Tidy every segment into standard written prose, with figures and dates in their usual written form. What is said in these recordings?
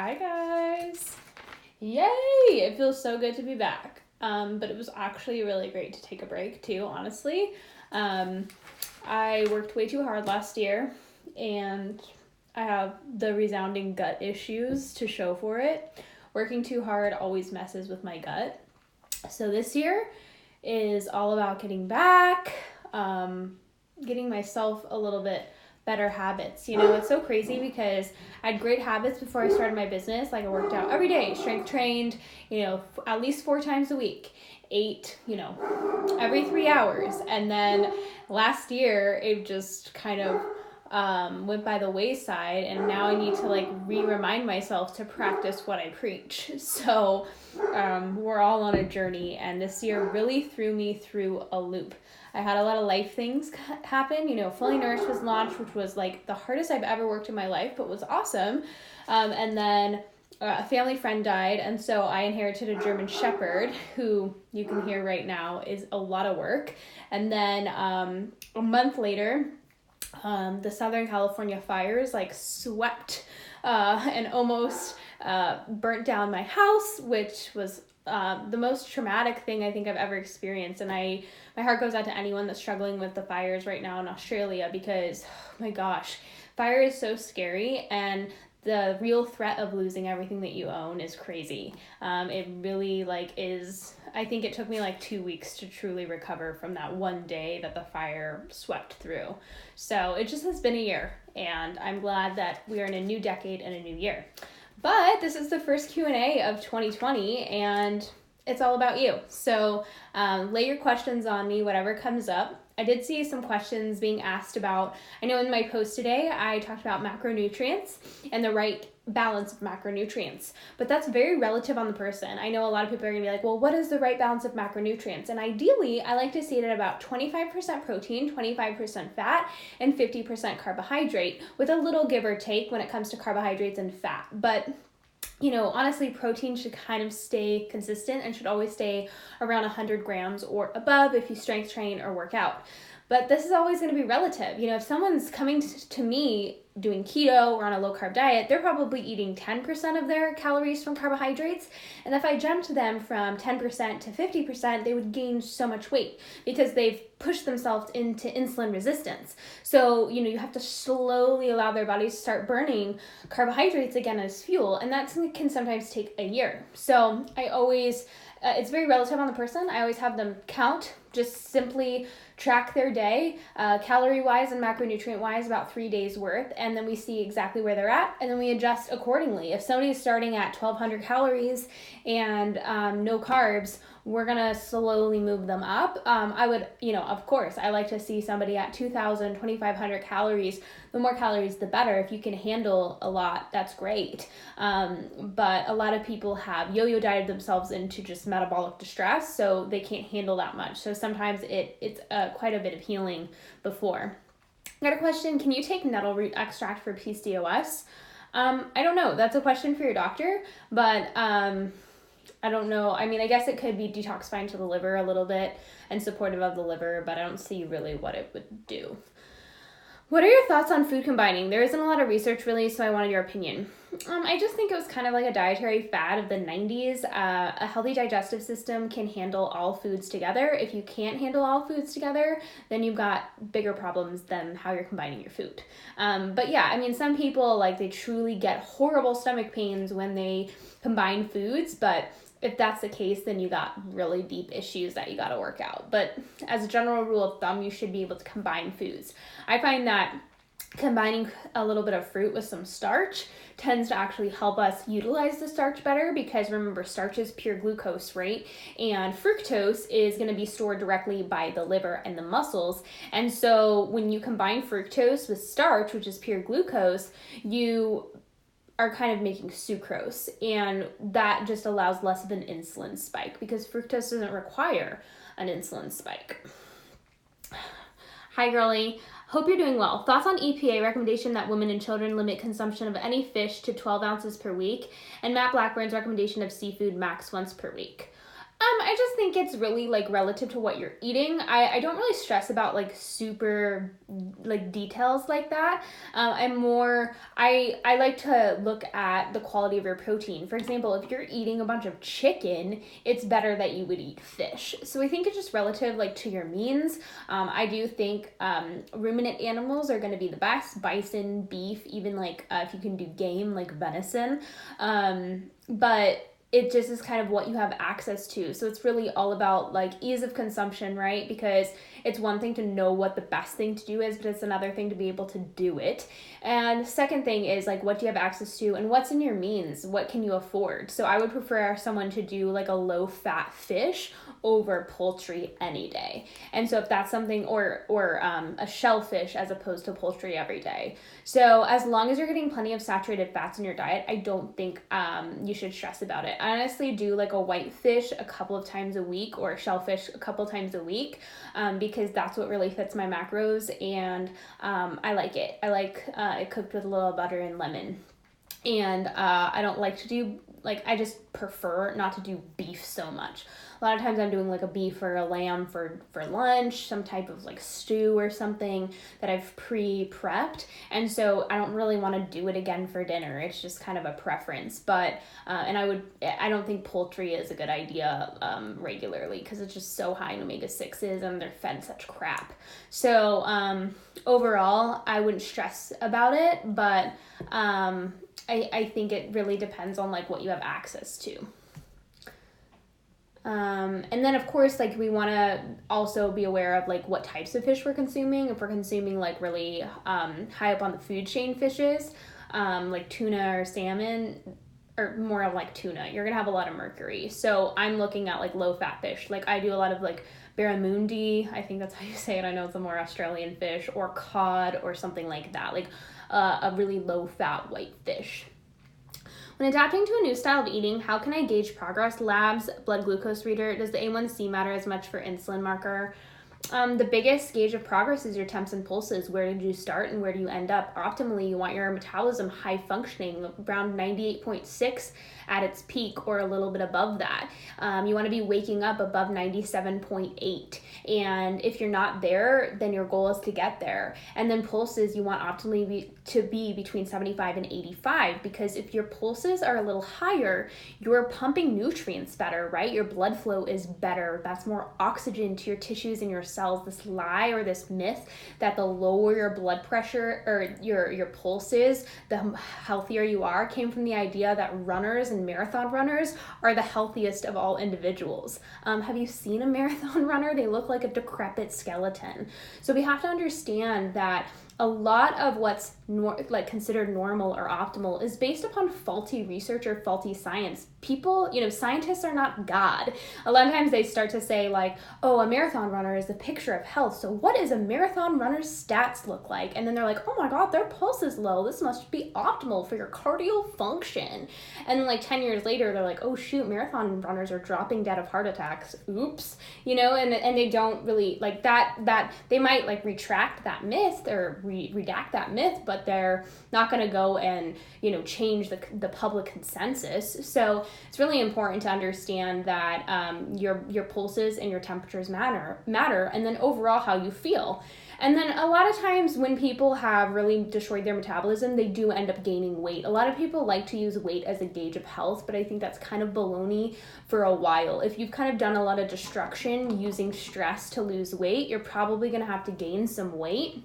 Hi guys. Yay! It feels so good to be back. But it was actually really great to take a break too, honestly. I worked way too hard last year and I have the resounding gut issues to show for it. Working too hard always messes with my gut. So this year is all about getting back, getting myself a little bit better habits. You know, it's so crazy because I had great habits before I started my business. Like I worked out every day, strength trained, at least 4 times a week, ate, every 3 hours. And then last year it just kind of went by the wayside, and now I need to remind myself to practice what I preach. So we're all on a journey, and this year really threw me through a loop. I had a lot of life things happen. Fully Nourished was launched, which was like the hardest I've ever worked in my life, but was awesome. And then a family friend died, and so I inherited a German Shepherd, who you can hear right now is a lot of work. And then a month later, the Southern California fires swept and almost burnt down my house, which was the most traumatic thing I think I've ever experienced. And my heart goes out to anyone that's struggling with the fires right now in Australia, because oh my gosh, fire is so scary, and the real threat of losing everything that you own is crazy. It really is. I think it took me 2 weeks to truly recover from that one day that the fire swept through. So it just has been a year, and I'm glad that we are in a new decade and a new year. But this is the first Q&A of 2020, and it's all about you. So lay your questions on me, whatever comes up. I did see some questions being asked about, I know in my post today, I talked about macronutrients and the right balance of macronutrients, but that's very relative on the person. I know a lot of people are gonna be like, well, what is the right balance of macronutrients? And ideally, I like to see it at about 25% protein, 25% fat, and 50% carbohydrate, with a little give or take when it comes to carbohydrates and fat. But honestly, protein should kind of stay consistent and should always stay around 100 grams or above if you strength train or work out. But this is always going to be relative. If someone's coming to me doing keto or on a low carb diet, they're probably eating 10% of their calories from carbohydrates. And if I jumped them from 10% to 50%, they would gain so much weight because they've pushed themselves into insulin resistance. So, you have to slowly allow their bodies to start burning carbohydrates again as fuel. And that can sometimes take a year. So I always, it's very relative on the person. I always have them count, just simply track their day, calorie-wise and macronutrient-wise, about 3 days worth, and then we see exactly where they're at, and then we adjust accordingly. If somebody's starting at 1,200 calories and no carbs, we're gonna slowly move them up. I would, of course, I like to see somebody at 2,000, 2,500 calories. The more calories, the better. If you can handle a lot, that's great. But a lot of people have yo-yo dieted themselves into just metabolic distress, so they can't handle that much. So sometimes it's quite a bit of healing before. I got a question. Can you take nettle root extract for PCOS? I don't know. That's a question for your doctor, but I don't know. I mean, I guess it could be detoxifying to the liver a little bit and supportive of the liver, but I don't see really what it would do. What are your thoughts on food combining? There isn't a lot of research really, so I wanted your opinion. I just think it was kind of like a dietary fad of the 90s. A healthy digestive system can handle all foods together. If you can't handle all foods together, then you've got bigger problems than how you're combining your food. But yeah, I mean, some people, they truly get horrible stomach pains when they combine foods, but if that's the case, then you got really deep issues that you got to work out. But as a general rule of thumb, you should be able to combine foods. I find that combining a little bit of fruit with some starch tends to actually help us utilize the starch better, because remember, starch is pure glucose, right? And fructose is going to be stored directly by the liver and the muscles. And so when you combine fructose with starch, which is pure glucose, you are kind of making sucrose, and that just allows less of an insulin spike because fructose doesn't require an insulin spike. Hi girlie, hope you're doing well. Thoughts on EPA recommendation that women and children limit consumption of any fish to 12 ounces per week, and Matt Blackburn's recommendation of seafood max once per week. I just think it's really like relative to what you're eating. I don't really stress about like super like details like that. I like to look at the quality of your protein. For example, if you're eating a bunch of chicken, it's better that you would eat fish. So I think it's just relative like to your means. I do think ruminant animals are going to be the best. Bison, beef, even like if you can do game like venison. But it just is kind of what you have access to. So it's really all about like ease of consumption, right? Because it's one thing to know what the best thing to do is, but it's another thing to be able to do it. And second thing is like, what do you have access to and what's in your means? What can you afford? So I would prefer someone to do like a low fat fish over poultry any day. And so if that's something, or a shellfish as opposed to poultry every day. So as long as you're getting plenty of saturated fats in your diet, I don't think you should stress about it. I honestly do like a white fish a couple of times a week or a shellfish a couple of times a week because that's what really fits my macros, and I like it. I like it cooked with a little butter and lemon. And I don't like to do, like, I just prefer not to do beef so much. A lot of times I'm doing like a beef or a lamb for lunch, some type of like stew or something that I've pre-prepped. And so I don't really want to do it again for dinner. It's just kind of a preference. But, I don't think poultry is a good idea regularly because it's just so high in omega-6s and they're fed such crap. So overall, I wouldn't stress about it, but I think it really depends on like what you have access to. And then of course, like we want to also be aware of like what types of fish we're consuming. If we're consuming like really high up on the food chain fishes, like tuna or salmon, or more of like tuna, you're gonna have a lot of mercury. So I'm looking at like low fat fish. Like I do a lot of like barramundi, I think that's how you say it. I know it's a more Australian fish, or cod or something like that. Like a really low fat white fish. When adapting to a new style of eating, how can I gauge progress? Labs, blood glucose reader. Does the A1C matter as much for insulin marker? The biggest gauge of progress is your temps and pulses. Where did you start and where do you end up? Optimally, you want your metabolism high functioning, around 98.6 at its peak or a little bit above that. You want to be waking up above 97.8. And if you're not there, then your goal is to get there. And then pulses, you want optimally to be between 75 and 85, because if your pulses are a little higher, you're pumping nutrients better, right? Your blood flow is better. That's more oxygen to your tissues and your cells. This lie or this myth that the lower your blood pressure or your pulses, the healthier you are, came from the idea that runners and marathon runners are the healthiest of all individuals. Have you seen a marathon runner? They look like a decrepit skeleton. So we have to understand that a lot of what's considered normal or optimal is based upon faulty research or faulty science. People, scientists are not God. A lot of times they start to say like, oh, a marathon runner is the picture of health. So what does a marathon runner's stats look like? And then they're like, oh my God, their pulse is low. This must be optimal for your cardio function. And then like 10 years later, they're like, oh shoot, marathon runners are dropping dead of heart attacks. Oops. And they don't really like that they might like retract that myth or redact that myth, but they're not going to go and change the public consensus. So it's really important to understand that your pulses and your temperatures matter, and then overall how you feel. And then a lot of times when people have really destroyed their metabolism, they do end up gaining weight. A lot of people like to use weight as a gauge of health, but I think that's kind of baloney for a while. If you've kind of done a lot of destruction using stress to lose weight, you're probably going to have to gain some weight.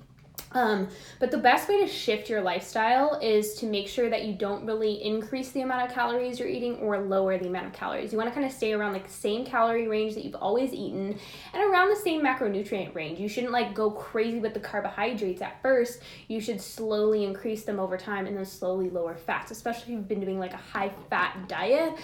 But the best way to shift your lifestyle is to make sure that you don't really increase the amount of calories you're eating or lower the amount of calories. You want to kind of stay around like the same calorie range that you've always eaten and around the same macronutrient range. You shouldn't like go crazy with the carbohydrates at first. You should slowly increase them over time and then slowly lower fats, especially if you've been doing like a high fat diet.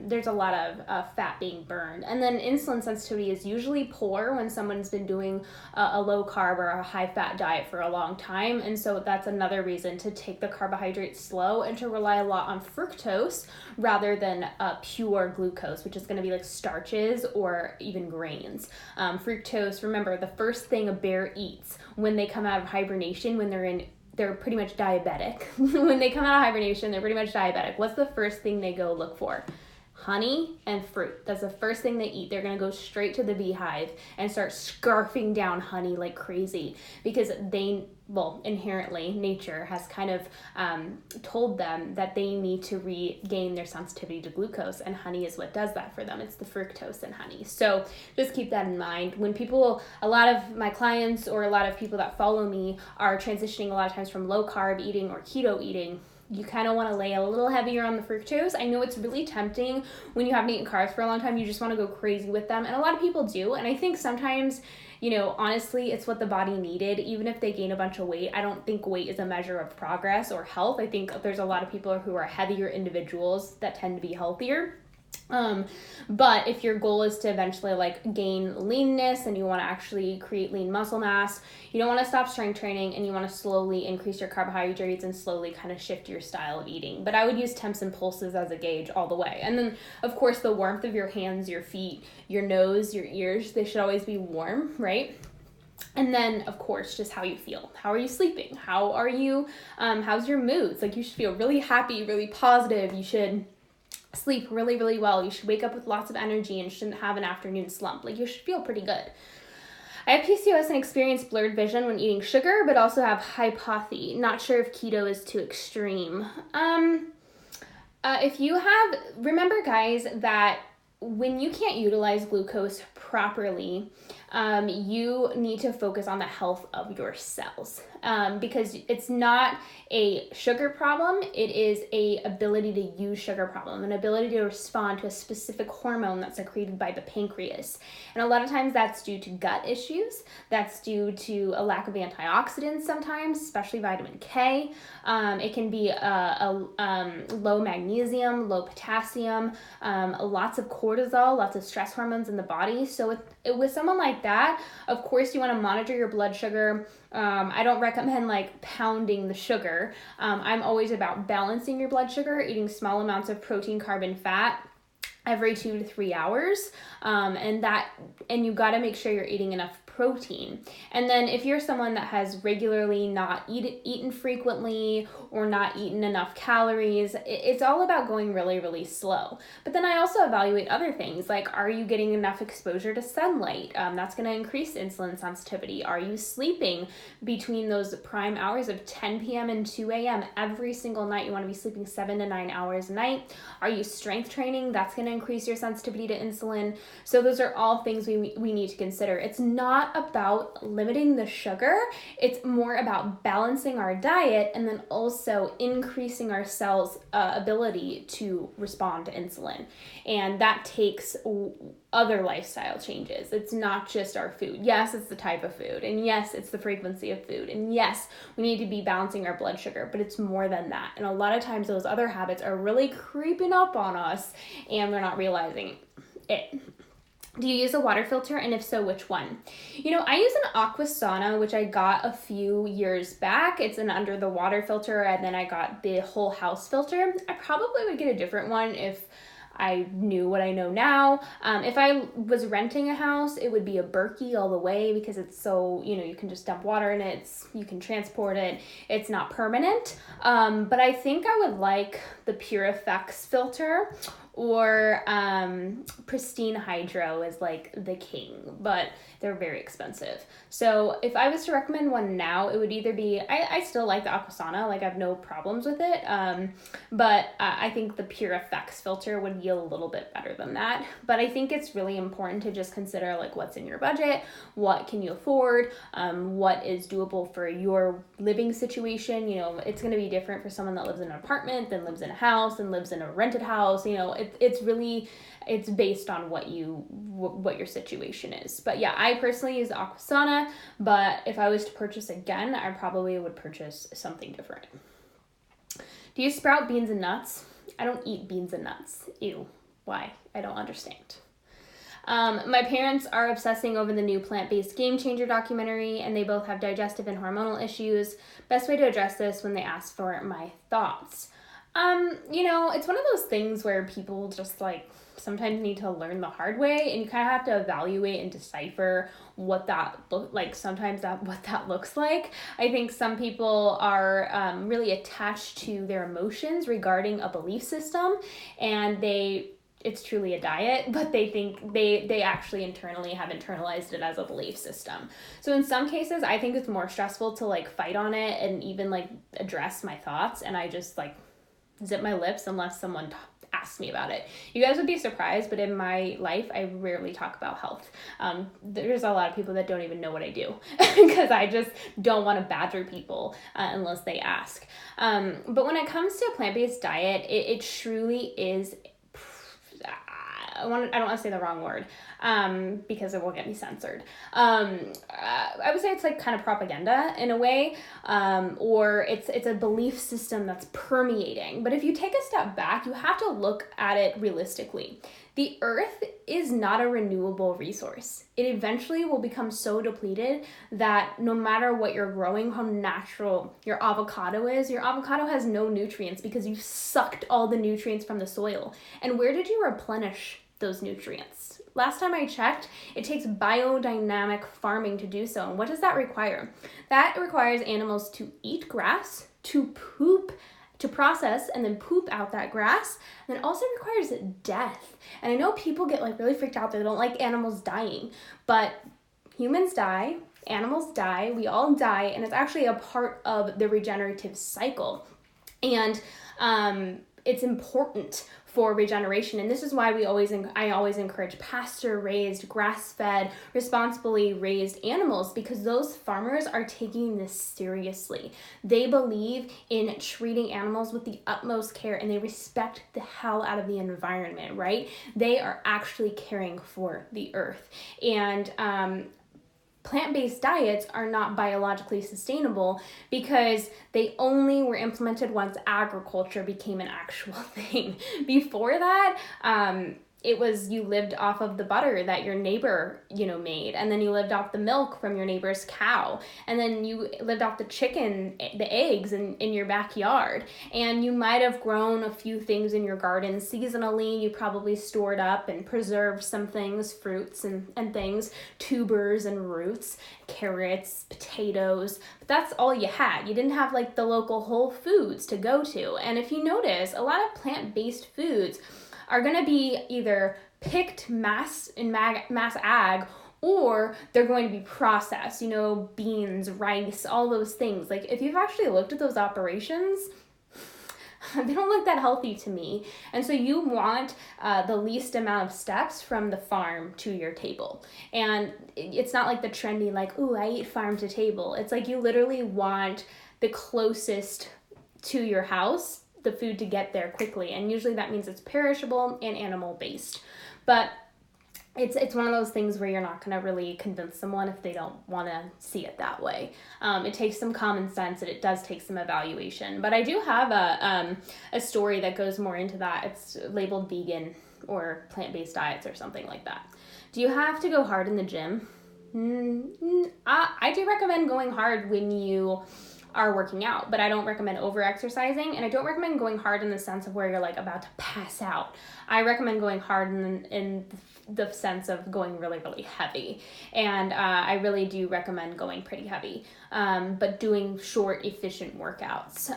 There's a lot of fat being burned. And then insulin sensitivity is usually poor when someone's been doing a low carb or a high fat diet for a long time, and so that's another reason to take the carbohydrates slow and to rely a lot on fructose rather than pure glucose, which is going to be like starches or even grains. Fructose, remember, the first thing a bear eats when they come out of hibernation, when they're pretty much diabetic. When they come out of hibernation, they're pretty much diabetic. What's the first thing they go look for? honey and fruit. That's the first thing they eat. They're going to go straight to the beehive and start scarfing down honey like crazy because inherently nature has kind of told them that they need to regain their sensitivity to glucose, and honey is what does that for them. It's the fructose in honey. So just keep that in mind. When a lot of my clients or a lot of people that follow me are transitioning a lot of times from low carb eating or keto eating, you kind of want to lay a little heavier on the fructose. I know it's really tempting when you haven't eaten carbs for a long time. You just want to go crazy with them. And a lot of people do. And I think sometimes, honestly, it's what the body needed. Even if they gain a bunch of weight, I don't think weight is a measure of progress or health. I think there's a lot of people who are heavier individuals that tend to be healthier. But if your goal is to eventually gain leanness and you want to actually create lean muscle mass, you don't want to stop strength training and you want to slowly increase your carbohydrates and slowly kind of shift your style of eating. But I would use temps and pulses as a gauge all the way. And then of course the warmth of your hands, your feet, your nose, your ears, they should always be warm, right? And then, of course, just how you feel. How are you sleeping? How are you, how's your moods? You should feel really happy, really positive. You should sleep really, really well. You should wake up with lots of energy and shouldn't have an afternoon slump. You should feel pretty good. I have PCOS and experience blurred vision when eating sugar, but also have hypothy. Not sure if keto is too extreme. Remember guys, that when you can't utilize glucose properly, you need to focus on the health of your cells, because it's not a sugar problem. It is a ability to use sugar problem, an ability to respond to a specific hormone that's secreted by the pancreas. And a lot of times that's due to gut issues. That's due to a lack of antioxidants sometimes, especially vitamin K. It can be low magnesium, low potassium, lots of cortisol, lots of stress hormones in the body. So with someone like that, of course you want to monitor your blood sugar. I don't recommend pounding the sugar. I'm always about balancing your blood sugar, eating small amounts of protein, carb, and fat every 2 to 3 hours. And you got to make sure you're eating enough protein. And then if you're someone that has regularly not eaten frequently or not eaten enough calories, it's all about going really, really slow. But then I also evaluate other things, are you getting enough exposure to sunlight? That's going to increase insulin sensitivity. Are you sleeping between those prime hours of 10 p.m. and 2 a.m. every single night? You want to be sleeping 7 to 9 hours a night. Are you strength training? That's going to increase your sensitivity to insulin. So those are all things we need to consider. It's not about limiting the sugar. It's more about balancing our diet and then also increasing our cells' ability to respond to insulin. And that takes other lifestyle changes. It's not just our food. Yes, it's the type of food. And yes, it's the frequency of food. And yes, we need to be balancing our blood sugar, but it's more than that. And a lot of times those other habits are really creeping up on us and we're not realizing it. Do you use a water filter? And if so, which one? I use an Aquasana, which I got a few years back. It's an under the water filter, and then I got the whole house filter. I probably would get a different one if I knew what I know now. If I was renting a house, it would be a Berkey all the way because it's so, you can just dump water in it. You can transport it. It's not permanent. But I think I would like the Pure Effects filter, or Pristine Hydro is the king, but they're very expensive. So if I was to recommend one now, it would either be, I still like the Aquasana, I have no problems with it, but I think the Pure Effects filter would be a little bit better than that. But I think it's really important to just consider what's in your budget, what can you afford, what is doable for your living situation. It's going to be different for someone that lives in an apartment, than lives in a house, and lives in a rented house. It's based on what your situation is. But yeah, I personally use Aquasana, but if I was to purchase again, I probably would purchase something different. Do you sprout beans and nuts? I don't eat beans and nuts. Ew. Why? I don't understand. My parents are obsessing over the new plant-based Game Changer documentary, and they both have digestive and hormonal issues. Best way to address this when they ask for my thoughts. It's one of those things where people just sometimes need to learn the hard way, and you kind of have to evaluate and decipher what that what that looks like. I think some people are really attached to their emotions regarding a belief system, and they it's truly a diet, but they think they actually internally have internalized it as a belief system. So in some cases, I think it's more stressful to like fight on it and even like address my thoughts, and I just like zip my lips unless someone asks me about it. You guys would be surprised, but in my life, I rarely talk about health. There's a lot of people that don't even know what I do because I just don't want to badger people unless they ask. But when it comes to a plant-based diet, it truly is, I don't want to say the wrong word because it will get me censored. I would say it's like kind of propaganda in a way, or it's a belief system that's permeating. But if you take a step back, you have to look at it realistically. The earth is not a renewable resource. It eventually will become so depleted that no matter what you're growing, how natural your avocado is, your avocado has no nutrients because you've sucked all the nutrients from the soil. And where did you replenish those nutrients? Last time I checked, it takes biodynamic farming to do so. And what does that require? That requires animals to eat grass, to poop, to process and then poop out that grass. And it also requires death. And I know people get like really freaked out. They don't like animals dying, but humans die, animals die, we all die, and it's actually a part of the regenerative cycle. And it's important for regeneration, and this is why I always encourage pasture-raised, grass-fed, responsibly raised animals, because those farmers are taking this seriously. They believe in treating animals with the utmost care, and they respect the hell out of the environment, right? They are actually caring for the earth. And plant-based diets are not biologically sustainable because they only were implemented once agriculture became an actual thing. Before that, it was you lived off of the butter that your neighbor, made, and then you lived off the milk from your neighbor's cow, and then you lived off the chicken, the eggs in your backyard, and you might have grown a few things in your garden seasonally. You probably stored up and preserved some things, fruits and things, tubers and roots, carrots, potatoes, but that's all you had. You didn't have like the local Whole Foods to go to. And if you notice, a lot of plant-based foods are going to be either picked mass ag, or they're going to be processed, beans, rice, all those things. Like if you've actually looked at those operations, they don't look that healthy to me. And so you want the least amount of steps from the farm to your table. And it's not like the trendy, like, ooh, I eat farm to table. It's like you literally want the closest to your house, the food to get there quickly, and usually that means it's perishable and animal based. But it's one of those things where you're not going to really convince someone if they don't want to see it that way. It takes some common sense, and it does take some evaluation. But I do have a story that goes more into that. It's labeled vegan or plant-based diets or something like that. Do you have to go hard in the gym? I do recommend going hard when you are working out, but I don't recommend over-exercising, and I don't recommend going hard in the sense of where you're like about to pass out. I recommend going hard in the sense of going really, really heavy, and I really do recommend going pretty heavy, but doing short, efficient workouts.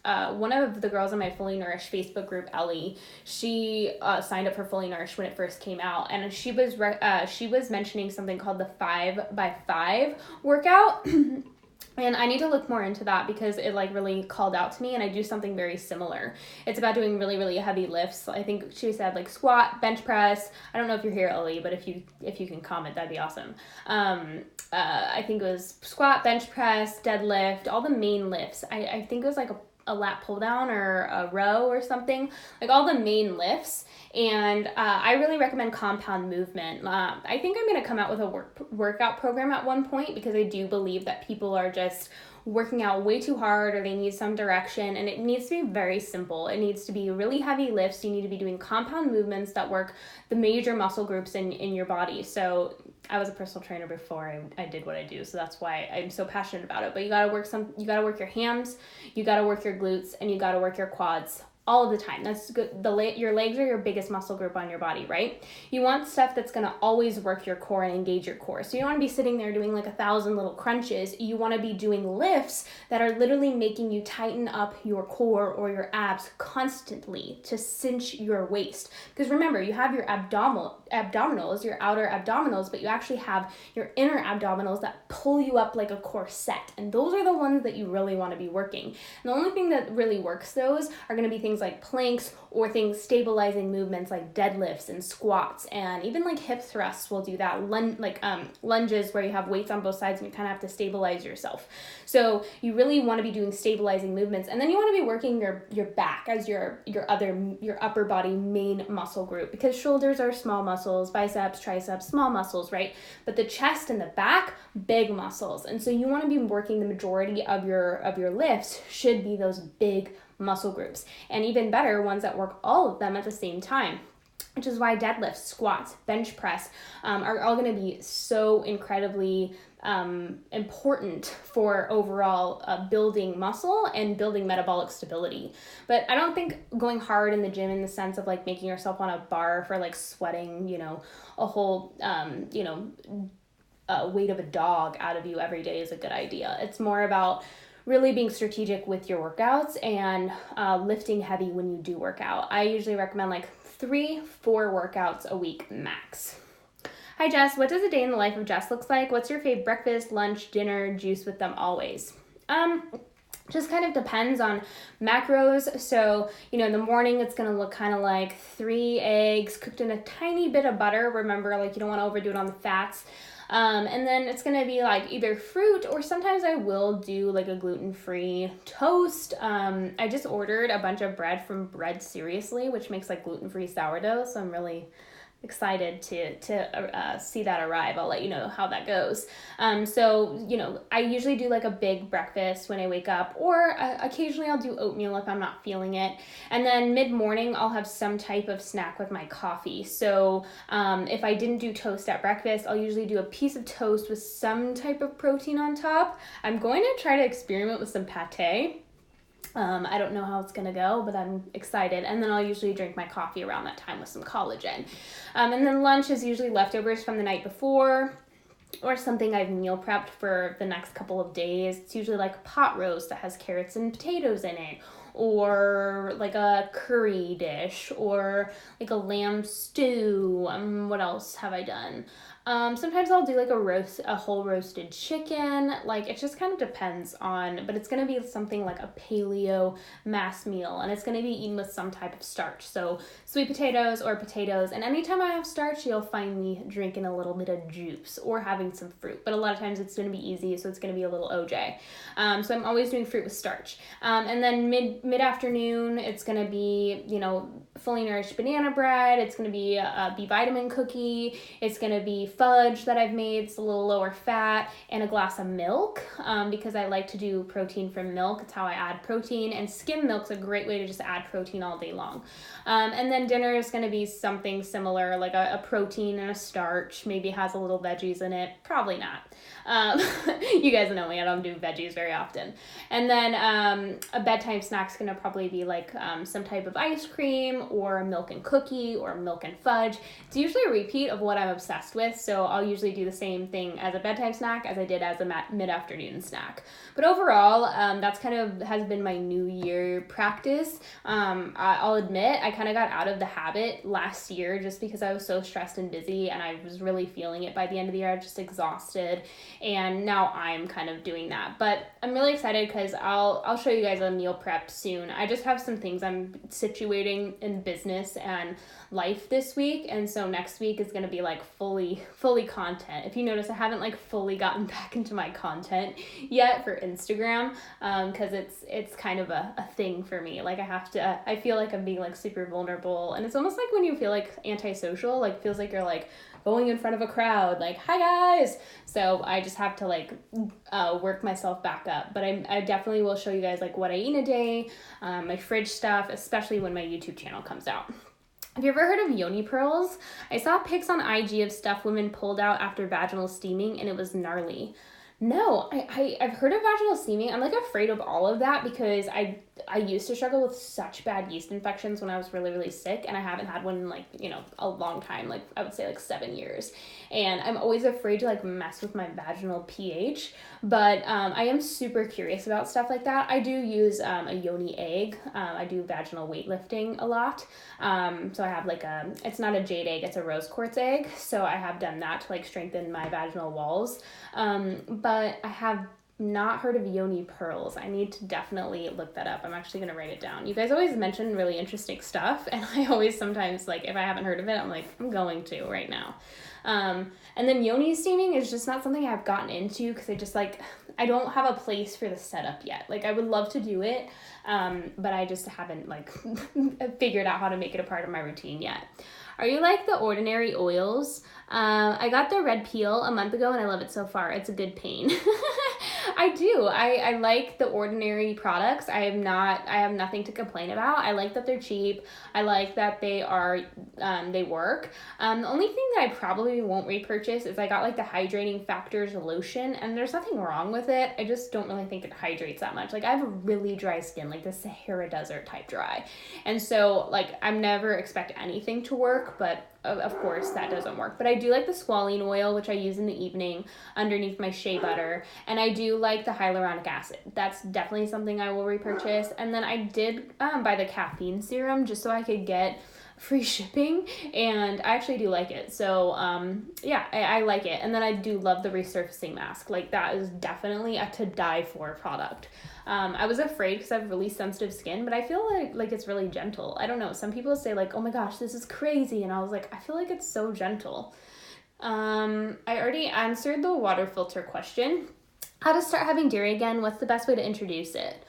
One of the girls in my Fully Nourished Facebook group, Ellie, she signed up for Fully Nourished when it first came out, and she was mentioning something called the 5x5 workout. And I need to look more into that because it like really called out to me, and I do something very similar. It's about doing really, really heavy lifts. I think she said like squat, bench press. I don't know if you're here, Ellie, but if you can comment, that'd be awesome. I think it was squat, bench press, deadlift, all the main lifts. I think it was like a lat pull down or a row or something, like all the main lifts. And I really recommend compound movement. I think I'm going to come out with a workout program at one point, because I do believe that people are just working out way too hard, or they need some direction, and it needs to be very simple. It needs to be really heavy lifts. You need to be doing compound movements that work the major muscle groups in your body. So I was a personal trainer before I did what I do, so that's why I'm so passionate about it. But you gotta work your hams, you gotta work your glutes, and you gotta work your quads all of the time. That's good. Your legs are your biggest muscle group on your body, right? You want stuff that's going to always work your core and engage your core. So you don't want to be sitting there doing like 1,000 little crunches. You want to be doing lifts that are literally making you tighten up your core or your abs constantly to cinch your waist. Because remember, you have your abdominals, your outer abdominals, but you actually have your inner abdominals that pull you up like a corset. And those are the ones that you really want to be working. And the only thing that really works those are going to be things like planks or things stabilizing movements like deadlifts and squats, and even like hip thrusts will do that. Lunges where you have weights on both sides and you kind of have to stabilize yourself. So you really want to be doing stabilizing movements, and then you want to be working your back as your upper body main muscle group, because shoulders are small muscles, biceps, triceps, small muscles, right? But the chest and the back, big muscles. And so you want to be working the majority of your lifts should be those big muscle groups, and even better, ones that work all of them at the same time, which is why deadlifts, squats, bench press are all going to be so incredibly important for overall building muscle and building metabolic stability. But I don't think going hard in the gym in the sense of like making yourself on a bar for like sweating, a whole, weight of a dog out of you every day is a good idea. It's more about really being strategic with your workouts and lifting heavy when you do work out. I usually recommend like 3-4 workouts a week max. Hi Jess, what does a day in the life of Jess looks like? What's your favorite breakfast, lunch, dinner, juice with them always? Just kind of depends on macros. So, in the morning, it's going to look kind of like 3 eggs cooked in a tiny bit of butter. Remember, like you don't want to overdo it on the fats. And then it's going to be like either fruit, or sometimes I will do like a gluten-free toast. I just ordered a bunch of bread from Bread Seriously, which makes like gluten-free sourdough. So I'm really excited to see that arrive. I'll let you know how that goes. So, I usually do like a big breakfast when I wake up, or occasionally I'll do oatmeal if I'm not feeling it. And then mid-morning, I'll have some type of snack with my coffee. So if I didn't do toast at breakfast, I'll usually do a piece of toast with some type of protein on top. I'm going to try to experiment with some pate. I don't know how it's going to go, but I'm excited. And then I'll usually drink my coffee around that time with some collagen. And then lunch is usually leftovers from the night before, or something I've meal prepped for the next couple of days. It's usually like a pot roast that has carrots and potatoes in it, or like a curry dish, or like a lamb stew. What else have I done? Sometimes I'll do like a whole roasted chicken. Like it just kind of depends on, but it's going to be something like a paleo mass meal, and it's going to be eaten with some type of starch. So sweet potatoes or potatoes. And anytime I have starch, you'll find me drinking a little bit of juice or having some fruit, but a lot of times it's going to be easy. So it's going to be a little OJ. So I'm always doing fruit with starch. And then mid-afternoon, it's going to be, fully nourished banana bread. It's going to be a B vitamin cookie. It's going to be fudge that I've made. It's a little lower fat, and a glass of milk because I like to do protein from milk. It's how I add protein, and skim milk's a great way to just add protein all day long. And then dinner is going to be something similar, like a protein and a starch. Maybe has a little veggies in it. Probably not. You guys know me, I don't do veggies very often. And then a bedtime snack's going to probably be like some type of ice cream, or a milk and cookie, or milk and fudge. It's usually a repeat of what I'm obsessed with, so I'll usually do the same thing as a bedtime snack as I did as a mid-afternoon snack. But overall, that's kind of has been my New Year practice. I'll admit, I kind of got out of the habit last year just because I was so stressed and busy, and I was really feeling it by the end of the year. I was just exhausted, and now I'm kind of doing that. But I'm really excited because I'll show you guys a meal prep soon. I just have some things I'm situating in business and life this week, and so next week is going to be like fully content. If you notice, I haven't like fully gotten back into my content yet for Instagram because it's kind of a thing for me. Like I feel like I'm being like super vulnerable, and it's almost like when you feel like antisocial, like feels like you're like going in front of a crowd, like, hi guys. So I just have to like work myself back up. But I definitely will show you guys like what I eat in a day, my fridge stuff, especially when my YouTube channel comes out. Have you ever heard of yoni pearls? I saw pics on IG of stuff women pulled out after vaginal steaming, and it was gnarly. No, I've heard of vaginal steaming. I'm like afraid of all of that because I used to struggle with such bad yeast infections when I was really, really sick, and I haven't had one in like, a long time, like I would say like 7 years. And I'm always afraid to like mess with my vaginal pH, but I am super curious about stuff like that. I do use a yoni egg. I do vaginal weightlifting a lot. So I have like it's not a jade egg, it's a rose quartz egg. So I have done that to like strengthen my vaginal walls. But I have not heard of yoni pearls. I need to definitely look that up. I'm actually going to write it down. You guys always mention really interesting stuff, and I always sometimes, like, if I haven't heard of it, I'm like, I'm going to right now. And then yoni steaming is just not something I've gotten into because I don't have a place for the setup yet. Like, I would love to do it, but I just haven't, like, figured out how to make it a part of my routine yet. Are you like the ordinary oils? I got the red peel a month ago and I love it so far. It's a good pain. I do. I like the ordinary products. I have nothing to complain about. I like that they're cheap. I like that they work. The only thing that I probably won't repurchase is I got like the Hydrating Factors lotion, and there's nothing wrong with it. I just don't really think it hydrates that much. Like, I have a really dry skin, like the Sahara Desert type dry. And so like I never expect anything to work, but of course that doesn't work. But I do like the squalene oil, which I use in the evening underneath my shea butter, and I do like the hyaluronic acid. That's definitely something I will repurchase. And then I did buy the caffeine serum just so I could get free shipping, and I actually do like it. So I like it. And then I do love the resurfacing mask. Like, that is definitely a to die for product. I was afraid because I have really sensitive skin, but I feel like it's really gentle. I don't know. Some people say like, oh my gosh, this is crazy. And I was like, I feel like it's so gentle. I already answered the water filter question. How to start having dairy again? What's the best way to introduce it?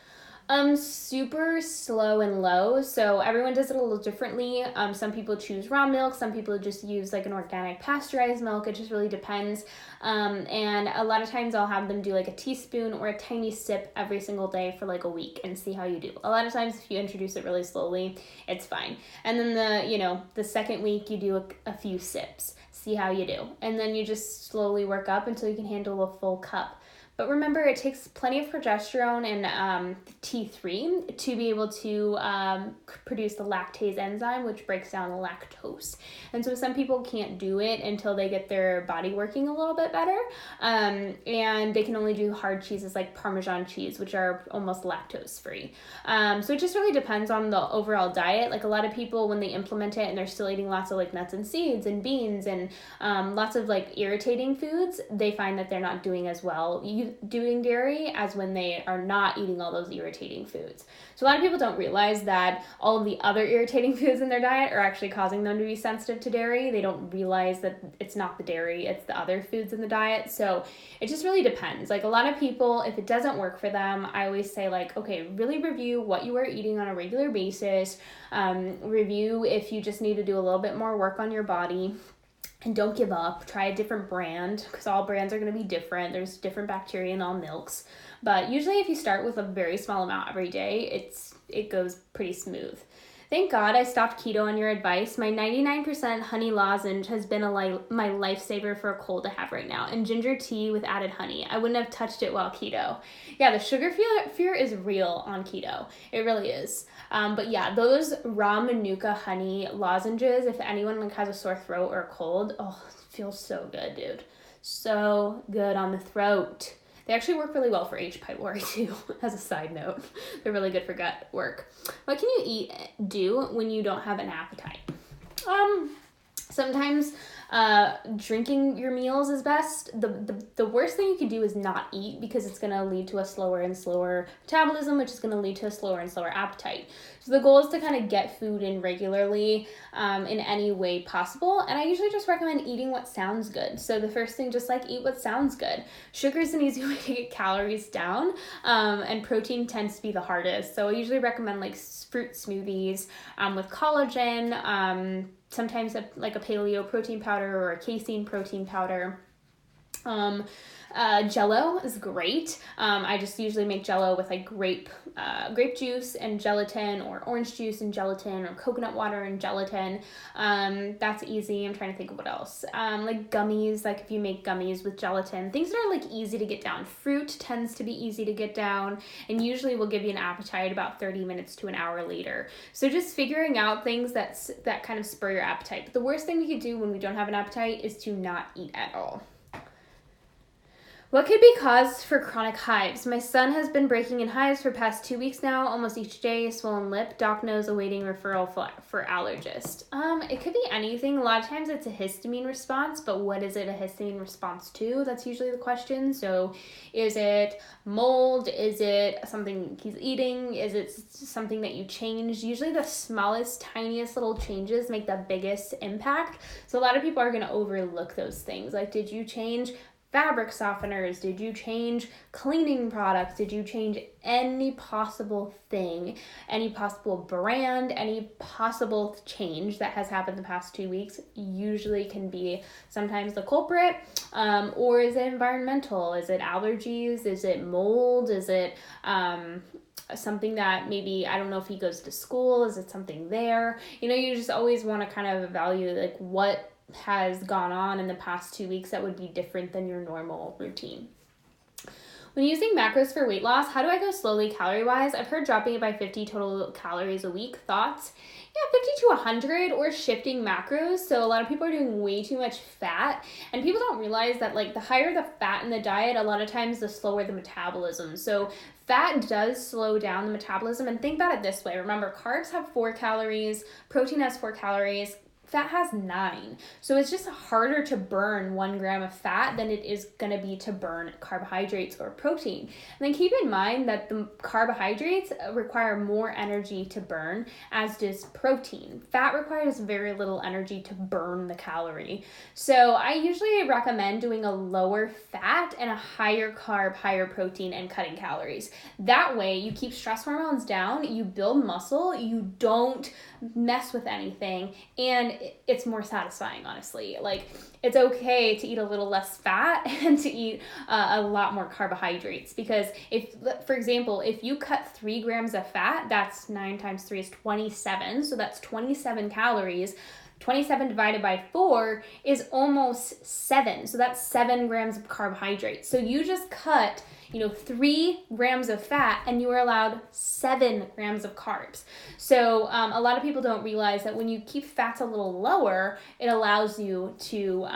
Super slow and low. So everyone does it a little differently. Some people choose raw milk. Some people just use like an organic pasteurized milk. It just really depends. And a lot of times I'll have them do like a teaspoon or a tiny sip every single day for like a week and see how you do. A lot of times if you introduce it really slowly, it's fine. And then the second week you do a few sips, see how you do. And then you just slowly work up until you can handle a full cup. But remember, it takes plenty of progesterone and T3 to be able to produce the lactase enzyme, which breaks down the lactose. And so some people can't do it until they get their body working a little bit better. And they can only do hard cheeses like Parmesan cheese, which are almost lactose free. So it just really depends on the overall diet. Like, a lot of people, when they implement it and they're still eating lots of like nuts and seeds and beans and lots of like irritating foods, they find that they're not doing as well doing dairy as when they are not eating all those irritating foods. So a lot of people don't realize that all of the other irritating foods in their diet are actually causing them to be sensitive to dairy. They don't realize that it's not the dairy, it's the other foods in the diet. So it just really depends. Like, a lot of people, if it doesn't work for them, I always say like, okay, really review what you are eating on a regular basis. Review if you just need to do a little bit more work on your body. And don't give up. Try a different brand, because all brands are going to be different. There's different bacteria in all milks. But usually if you start with a very small amount every day, it goes pretty smooth. Thank God I stopped keto on your advice. My 99% honey lozenge has been my lifesaver for a cold to have right now. And ginger tea with added honey. I wouldn't have touched it while keto. Yeah, the sugar fear is real on keto. It really is. But yeah, those raw manuka honey lozenges, if anyone like has a sore throat or a cold, oh, it feels so good, dude. So good on the throat. They actually work really well for H. pylori too, as a side note. They're really good for gut work. What can you do when you don't have an appetite? Sometimes drinking your meals is best. The worst thing you can do is not eat, because it's going to lead to a slower and slower metabolism, which is going to lead to a slower and slower appetite. So the goal is to kind of get food in regularly in any way possible. And I usually just recommend eating what sounds good. So the first thing, just like eat what sounds good. Sugar is an easy way to get calories down, and protein tends to be the hardest. So I usually recommend like fruit smoothies with collagen, sometimes like a paleo protein powder or a casein protein powder. Jello is great. I just usually make Jello with like grape juice and gelatin, or orange juice and gelatin, or coconut water and gelatin. That's easy. I'm trying to think of what else. Like gummies, like if you make gummies with gelatin, things that are like easy to get down. Fruit tends to be easy to get down, and usually will give you an appetite about 30 minutes to an hour later. So just figuring out things that kind of spur your appetite. But the worst thing we could do when we don't have an appetite is to not eat at all. What could be cause for chronic hives? My son has been breaking in hives for past 2 weeks now, almost each day, swollen lip, doc knows, awaiting referral for allergist. It could be anything. A lot of times it's a histamine response, but what is it a histamine response to? That's usually the question. So is it mold? Is it something he's eating? Is it something that you changed? Usually the smallest, tiniest little changes make the biggest impact. So a lot of people are going to overlook those things. Like, did you change fabric softeners? Did you change cleaning products? Did you change any possible thing, any possible brand, any possible change that has happened the past 2 weeks? Usually can be sometimes the culprit, or is it environmental? Is it allergies? Is it mold? Is it something that maybe, I don't know if he goes to school, is it something there? You just always want to kind of evaluate like what has gone on in the past 2 weeks that would be different than your normal routine. When using macros for weight loss, how do I go slowly calorie-wise? I've heard dropping it by 50 total calories a week. Thoughts? Yeah, 50 to 100, or shifting macros. So a lot of people are doing way too much fat, and people don't realize that like the higher the fat in the diet, a lot of times the slower the metabolism. So fat does slow down the metabolism, and think about it this way. Remember, carbs have 4 calories, protein has 4 calories, fat has 9. So it's just harder to burn 1 gram of fat than it is going to be to burn carbohydrates or protein. And then keep in mind that the carbohydrates require more energy to burn, as does protein. Fat requires very little energy to burn the calorie. So I usually recommend doing a lower fat and a higher carb, higher protein, and cutting calories. That way you keep stress hormones down, you build muscle, you don't mess with anything, and it's more satisfying, honestly. Like, it's okay to eat a little less fat and to eat a lot more carbohydrates, because if, for example, if you cut 3 grams of fat, that's 9 times 3 is 27, so that's 27 calories. 27 divided by 4 is almost 7, so that's 7 grams of carbohydrates. So you just cut 3 grams of fat, and you are allowed 7 grams of carbs. So a lot of people don't realize that when you keep fats a little lower, it allows you to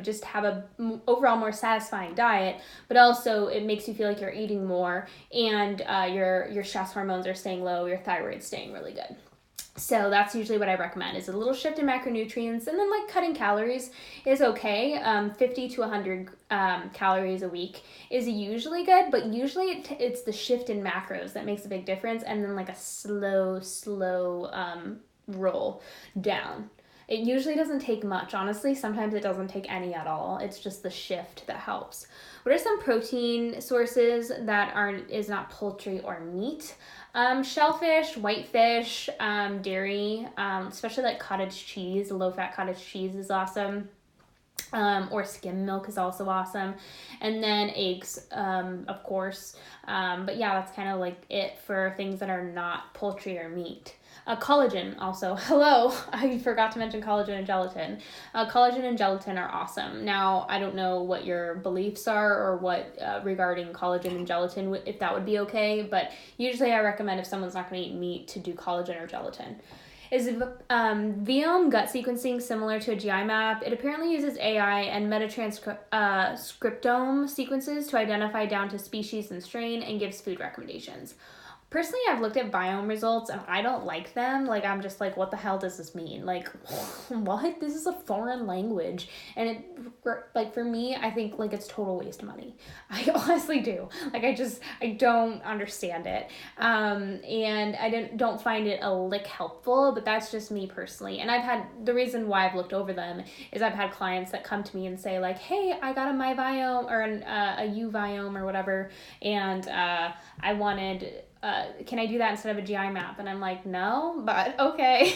just have a overall more satisfying diet, but also it makes you feel like you're eating more, and your stress hormones are staying low, your thyroid's staying really good. So that's usually what I recommend, is a little shift in macronutrients, and then like cutting calories is okay. 50 to 100 calories a week is usually good, but usually it's the shift in macros that makes a big difference, and then like a slow roll down. It usually doesn't take much, honestly. Sometimes it doesn't take any at all. It's just the shift that helps. What are some protein sources that is not poultry or meat? Shellfish, whitefish, dairy, especially like cottage cheese. Low-fat cottage cheese is awesome. Or skim milk is also awesome. And then eggs, of course. But yeah, that's kind of like it for things that are not poultry or meat. Collagen also. Hello, I forgot to mention collagen and gelatin. Collagen and gelatin are awesome. Now, I don't know what your beliefs are or what regarding collagen and gelatin, if that would be okay, but usually I recommend if someone's not going to eat meat to do collagen or gelatin. Is Viome gut sequencing similar to a GI map? It apparently uses AI and metatranscriptome sequences to identify down to species and strain, and gives food recommendations. Personally, I've looked at Viome results and I don't like them. Like, I'm just like, what the hell does this mean? Like, what? This is a foreign language. And it, like, for me, I think like it's total waste of money. I honestly do. Like, I don't understand it. And I don't find it a lick helpful, but that's just me personally. And the reason why I've looked over them is I've had clients that come to me and say like, hey, I got a MyViome or a UViome or whatever. And I wanted can I do that instead of a GI map? And I'm like, no, but okay.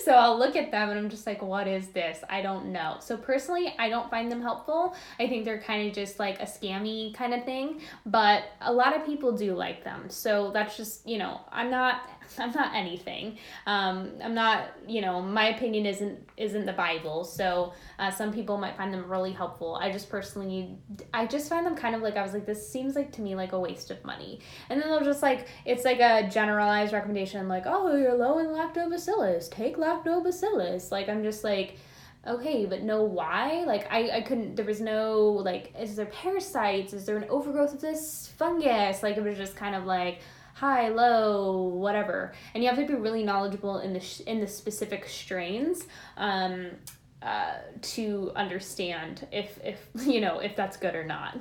So I'll look at them and I'm just like, what is this? I don't know. So personally, I don't find them helpful. I think they're kind of just like a scammy kind of thing, but a lot of people do like them. So that's just, I'm not anything. I'm not, my opinion isn't the Bible. So some people might find them really helpful. I just find them kind of like, I was like, this seems like to me like a waste of money. And then they'll just like, it's like a generalized recommendation, like, oh, you're low in lactobacillus, take lactobacillus. Like, I'm just like, okay, but no, why? Like, I couldn't, there was no, like, is there parasites? Is there an overgrowth of this fungus? Like, it was just kind of like, high, low, whatever. And you have to be really knowledgeable in the specific strains to understand if that's good or not.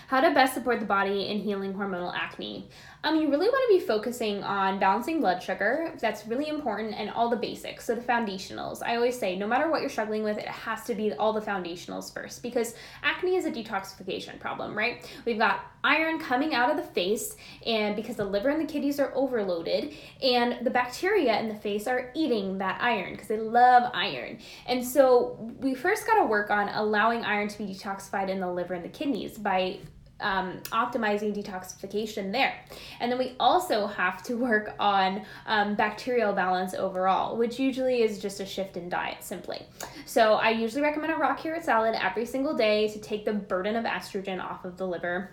How to best support the body in healing hormonal acne. You really want to be focusing on balancing blood sugar. That's really important, and all the basics. So the foundationals. I always say, no matter what you're struggling with, it has to be all the foundationals first, because acne is a detoxification problem, right? We've got iron coming out of the face, and because the liver and the kidneys are overloaded, and the bacteria in the face are eating that iron because they love iron. And so we first got to work on allowing iron to be detoxified in the liver and the kidneys by optimizing detoxification there. And then we also have to work on bacterial balance overall, which usually is just a shift in diet simply. So I usually recommend a raw carrot salad every single day to take the burden of estrogen off of the liver,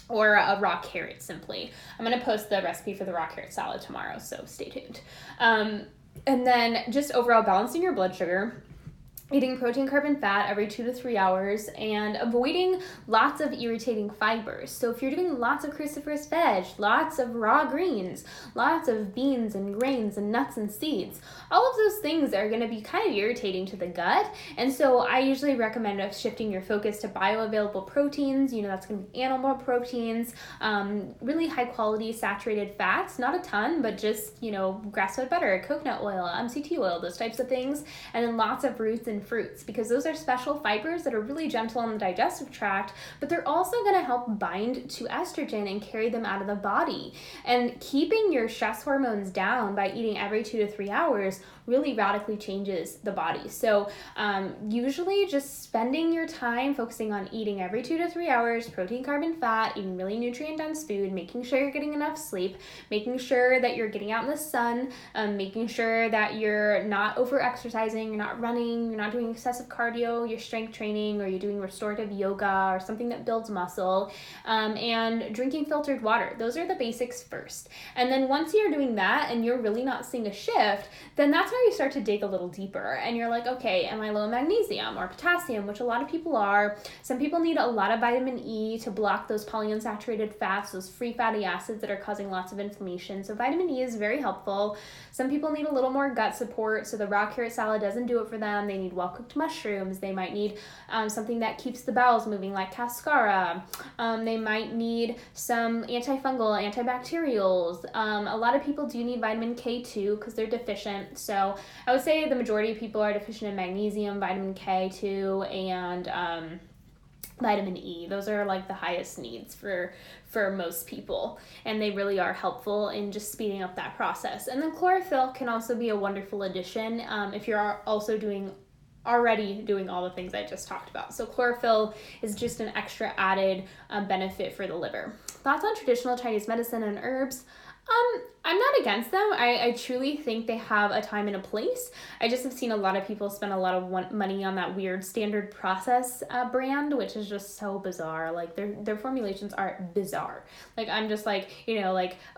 or a raw carrot simply. I'm going to post the recipe for the raw carrot salad tomorrow, so stay tuned. And then just overall balancing your blood sugar, eating protein, carb, and fat every 2 to 3 hours, and avoiding lots of irritating fibers. So if you're doing lots of cruciferous veg, lots of raw greens, lots of beans and grains and nuts and seeds, all of those things are going to be kind of irritating to the gut. And so I usually recommend shifting your focus to bioavailable proteins. That's going to be animal proteins, really high quality saturated fats, not a ton, but just, grass-fed butter, coconut oil, MCT oil, those types of things. And then lots of roots and fruits, because those are special fibers that are really gentle on the digestive tract, but they're also going to help bind to estrogen and carry them out of the body. And keeping your stress hormones down by eating every 2 to 3 hours really radically changes the body. So usually just spending your time focusing on eating every 2 to 3 hours, protein, carb, and fat, eating really nutrient-dense food, making sure you're getting enough sleep, making sure that you're getting out in the sun, making sure that you're not over-exercising, you're not running, you're not doing excessive cardio, you're strength training, or you're doing restorative yoga or something that builds muscle, and drinking filtered water. Those are the basics first. And then once you're doing that and you're really not seeing a shift, then that's where you start to dig a little deeper, and you're like, okay, am I low in magnesium or potassium, which a lot of people are. Some people need a lot of vitamin E to block those polyunsaturated fats, those free fatty acids that are causing lots of inflammation. So vitamin E is very helpful. Some people need a little more gut support, so the raw carrot salad doesn't do it for them. They need well-cooked mushrooms. They might need something that keeps the bowels moving, like cascara. They might need some antifungal, antibacterials. A lot of people do need vitamin K2 because they're deficient. So I would say the majority of people are deficient in magnesium, vitamin K2, and vitamin E. Those are like the highest needs for most people, and they really are helpful in just speeding up that process. And then chlorophyll can also be a wonderful addition if you're also already doing all the things I just talked about. So chlorophyll is just an extra added benefit for the liver. Thoughts on traditional Chinese medicine and herbs? I'm not against them. I truly think they have a time and a place. I just have seen a lot of people spend a lot of money on that weird standard process brand, which is just so bizarre. Like their formulations are bizarre. Like I'm just like,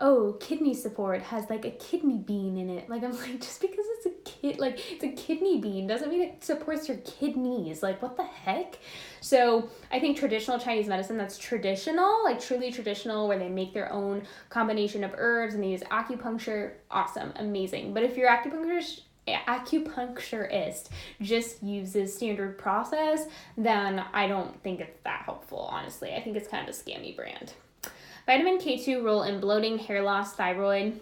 oh, kidney support has like a kidney bean in it. Like I'm like, just because it's a kidney bean doesn't mean it supports your kidneys. Like what the heck? So I think traditional Chinese medicine that's traditional, like truly traditional, where they make their own combination of herbs and they use acupuncture, awesome, amazing. But if your acupuncturist just uses standard process, then I don't think it's that helpful, honestly. I think it's kind of a scammy brand. Vitamin K2 role in bloating, hair loss, thyroid.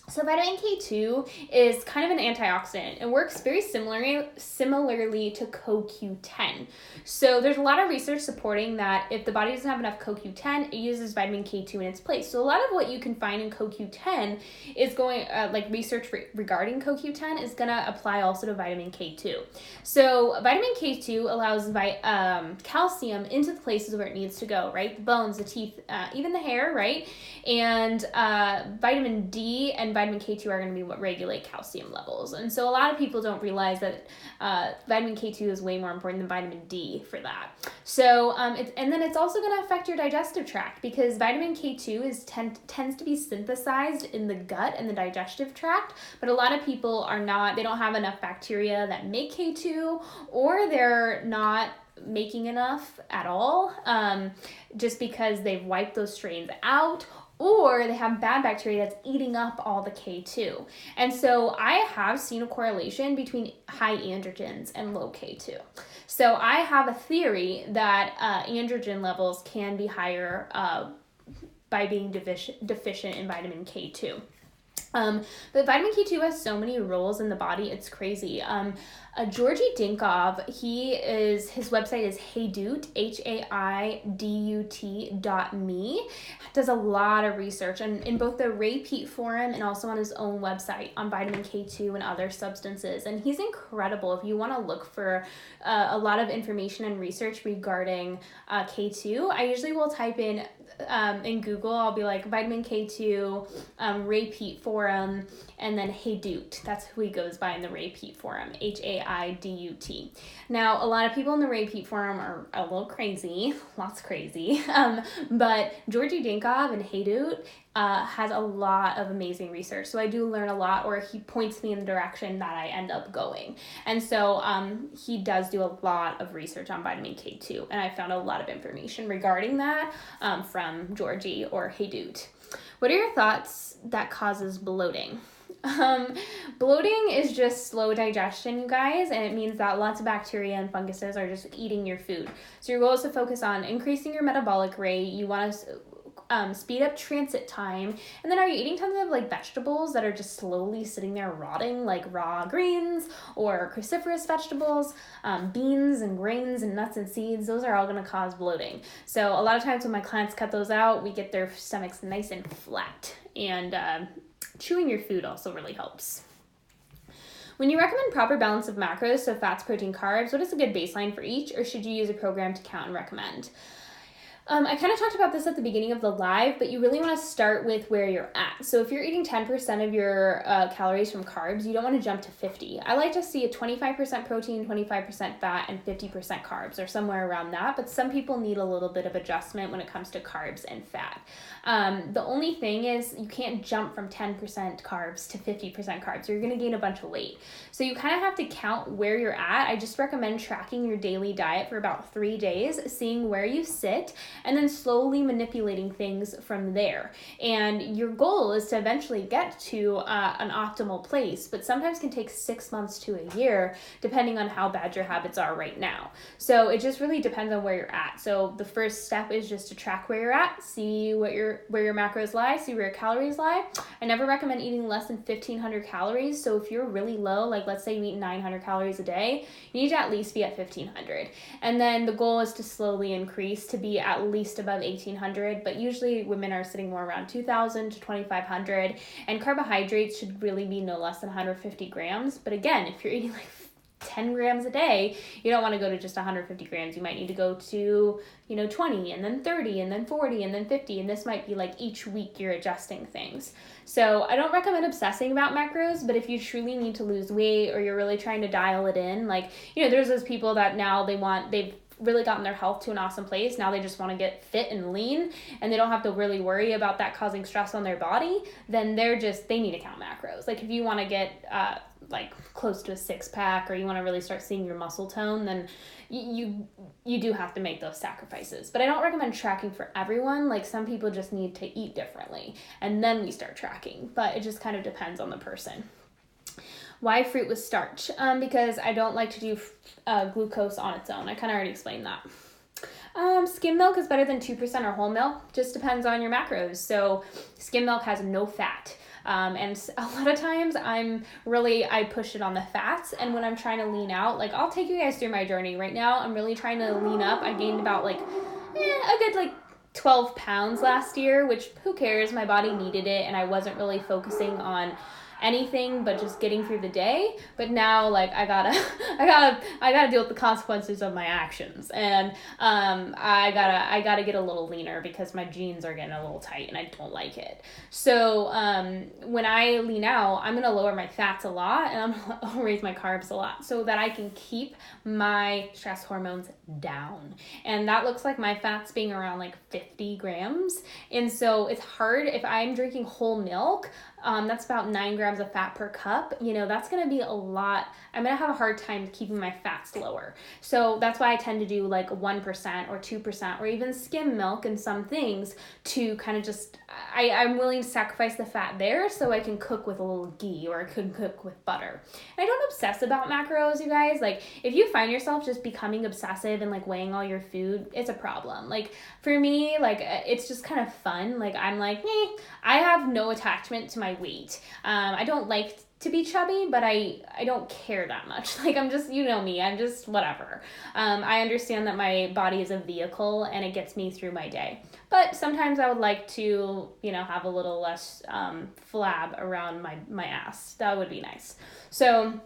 So vitamin K2 is kind of an antioxidant. It works very similarly to CoQ10. So there's a lot of research supporting that if the body doesn't have enough CoQ10, it uses vitamin K2 in its place. So a lot of what you can find in CoQ10 is going, research regarding CoQ10 is going to apply also to vitamin K2. So vitamin K2 allows calcium into the places where it needs to go, right? The bones, the teeth, even the hair, right? And vitamin D and vitamin K2 are going to be what regulate calcium levels. And so a lot of people don't realize that vitamin K2 is way more important than vitamin D for that. So, and then it's also going to affect your digestive tract because vitamin K2 tends to be synthesized in the gut and the digestive tract, but a lot of people they don't have enough bacteria that make K2, or they're not making enough at all, just because they've wiped those strains out, or they have bad bacteria that's eating up all the K2. And so I have seen a correlation between high androgens and low K2. So I have a theory that androgen levels can be higher by being deficient in vitamin K2. But vitamin K2 has so many roles in the body, it's crazy. Georgi Dinkov, his website is Haidut, HAIDUT.me, does a lot of research in both the Ray Peat Forum and also on his own website on vitamin K2 and other substances. And he's incredible. If you want to look for a lot of information and research regarding K2, I usually will type in Google, I'll be like vitamin K2, Ray Peat Forum, and then Haidut. That's who he goes by in the Ray Peat Forum, HAIDUT. Now, a lot of people in the Ray Peat Forum are a little crazy, lots crazy, but Georgi Dinkov and Haidut has a lot of amazing research. So I do learn a lot, or he points me in the direction that I end up going. And so he does do a lot of research on vitamin K2, and I found a lot of information regarding that from Georgi or Haidut. What are your thoughts that causes bloating? Bloating is just slow digestion, you guys, and it means that lots of bacteria and funguses are just eating your food. So your goal is to focus on increasing your metabolic rate. You want to speed up transit time. And then are you eating tons of vegetables that are just slowly sitting there rotting, like raw greens or cruciferous vegetables, beans and grains and nuts and seeds? Those are all going to cause bloating. So a lot of times when my clients cut those out, we get their stomachs nice and flat. And chewing your food also really helps. When you recommend proper balance of macros, so fats, protein, carbs, what is a good baseline for each, or should you use a program to count and recommend? I kind of talked about this at the beginning of the live, but you really want to start with where you're at. So if you're eating 10% of your calories from carbs, you don't want to jump to 50. I like to see a 25% protein, 25% fat, and 50% carbs, or somewhere around that. But some people need a little bit of adjustment when it comes to carbs and fat. The only thing is you can't jump from 10% carbs to 50% carbs. You're going to gain a bunch of weight. So you kind of have to count where you're at. I just recommend tracking your daily diet for about 3 days, seeing where you sit, and then slowly manipulating things from there. And your goal is to eventually get to an optimal place, but sometimes can take 6 months to a year, depending on how bad your habits are right now. So it just really depends on where you're at. So the first step is just to track where you're at, see where your macros lie, see where your calories lie. I never recommend eating less than 1,500 calories. So if you're really low, like let's say you eat 900 calories a day, you need to at least be at 1,500. And then the goal is to slowly increase to be at least above 1,800, but usually women are sitting more around 2,000 to 2,500, and carbohydrates should really be no less than 150 grams. But again, if you're eating 10 grams a day, you don't want to go to just 150 grams. You might need to go to 20, and then 30, and then 40, and then 50, and this might be each week you're adjusting things. So I don't recommend obsessing about macros, but if you truly need to lose weight, or you're really trying to dial it in, there's those people that now they've really gotten their health to an awesome place. Now they just want to get fit and lean, and they don't have to really worry about that causing stress on their body. Then they need to count macros. If you want to get close to a 6-pack, or you want to really start seeing your muscle tone, then you do have to make those sacrifices. But I don't recommend tracking for everyone. Some people just need to eat differently, and then we start tracking. But it just kind of depends on the person. Why fruit with starch? Because I don't like to do glucose on its own. I kind of already explained that. Skim milk is better than 2% or whole milk. Just depends on your macros. So skim milk has no fat. And a lot of times I push it on the fats. And when I'm trying to lean out, like I'll take you guys through my journey right now. I'm really trying to lean up. I gained about like a good like 12 pounds last year, which who cares? My body needed it, and I wasn't really focusing on anything but just getting through the day. But now, like, I gotta deal with the consequences of my actions, and I gotta get a little leaner because my jeans are getting a little tight and I don't like it. So when I lean out, I'm gonna lower my fats a lot, and I'm gonna raise my carbs a lot so that I can keep my stress hormones down. And that looks like my fats being around like 50 grams. And so it's hard if I'm drinking whole milk. That's about 9 grams of fat per cup. That's going to be a lot. I'm going to have a hard time keeping my fats lower. So that's why I tend to do like 1% or 2% or even skim milk in some things to kind of just, I'm willing to sacrifice the fat there so I can cook with a little ghee or I could cook with butter. And I don't obsess about macros, you guys. Like if you find yourself just becoming obsessive and like weighing all your food, it's a problem. Like for me, like it's just kind of fun. Like I'm like, I have no attachment to my weight. I don't like to be chubby, but I don't care that much. Like I'm just, me, I'm just whatever. I understand that my body is a vehicle and it gets me through my day. But sometimes I would like to, have a little less flab around my ass. That would be nice. So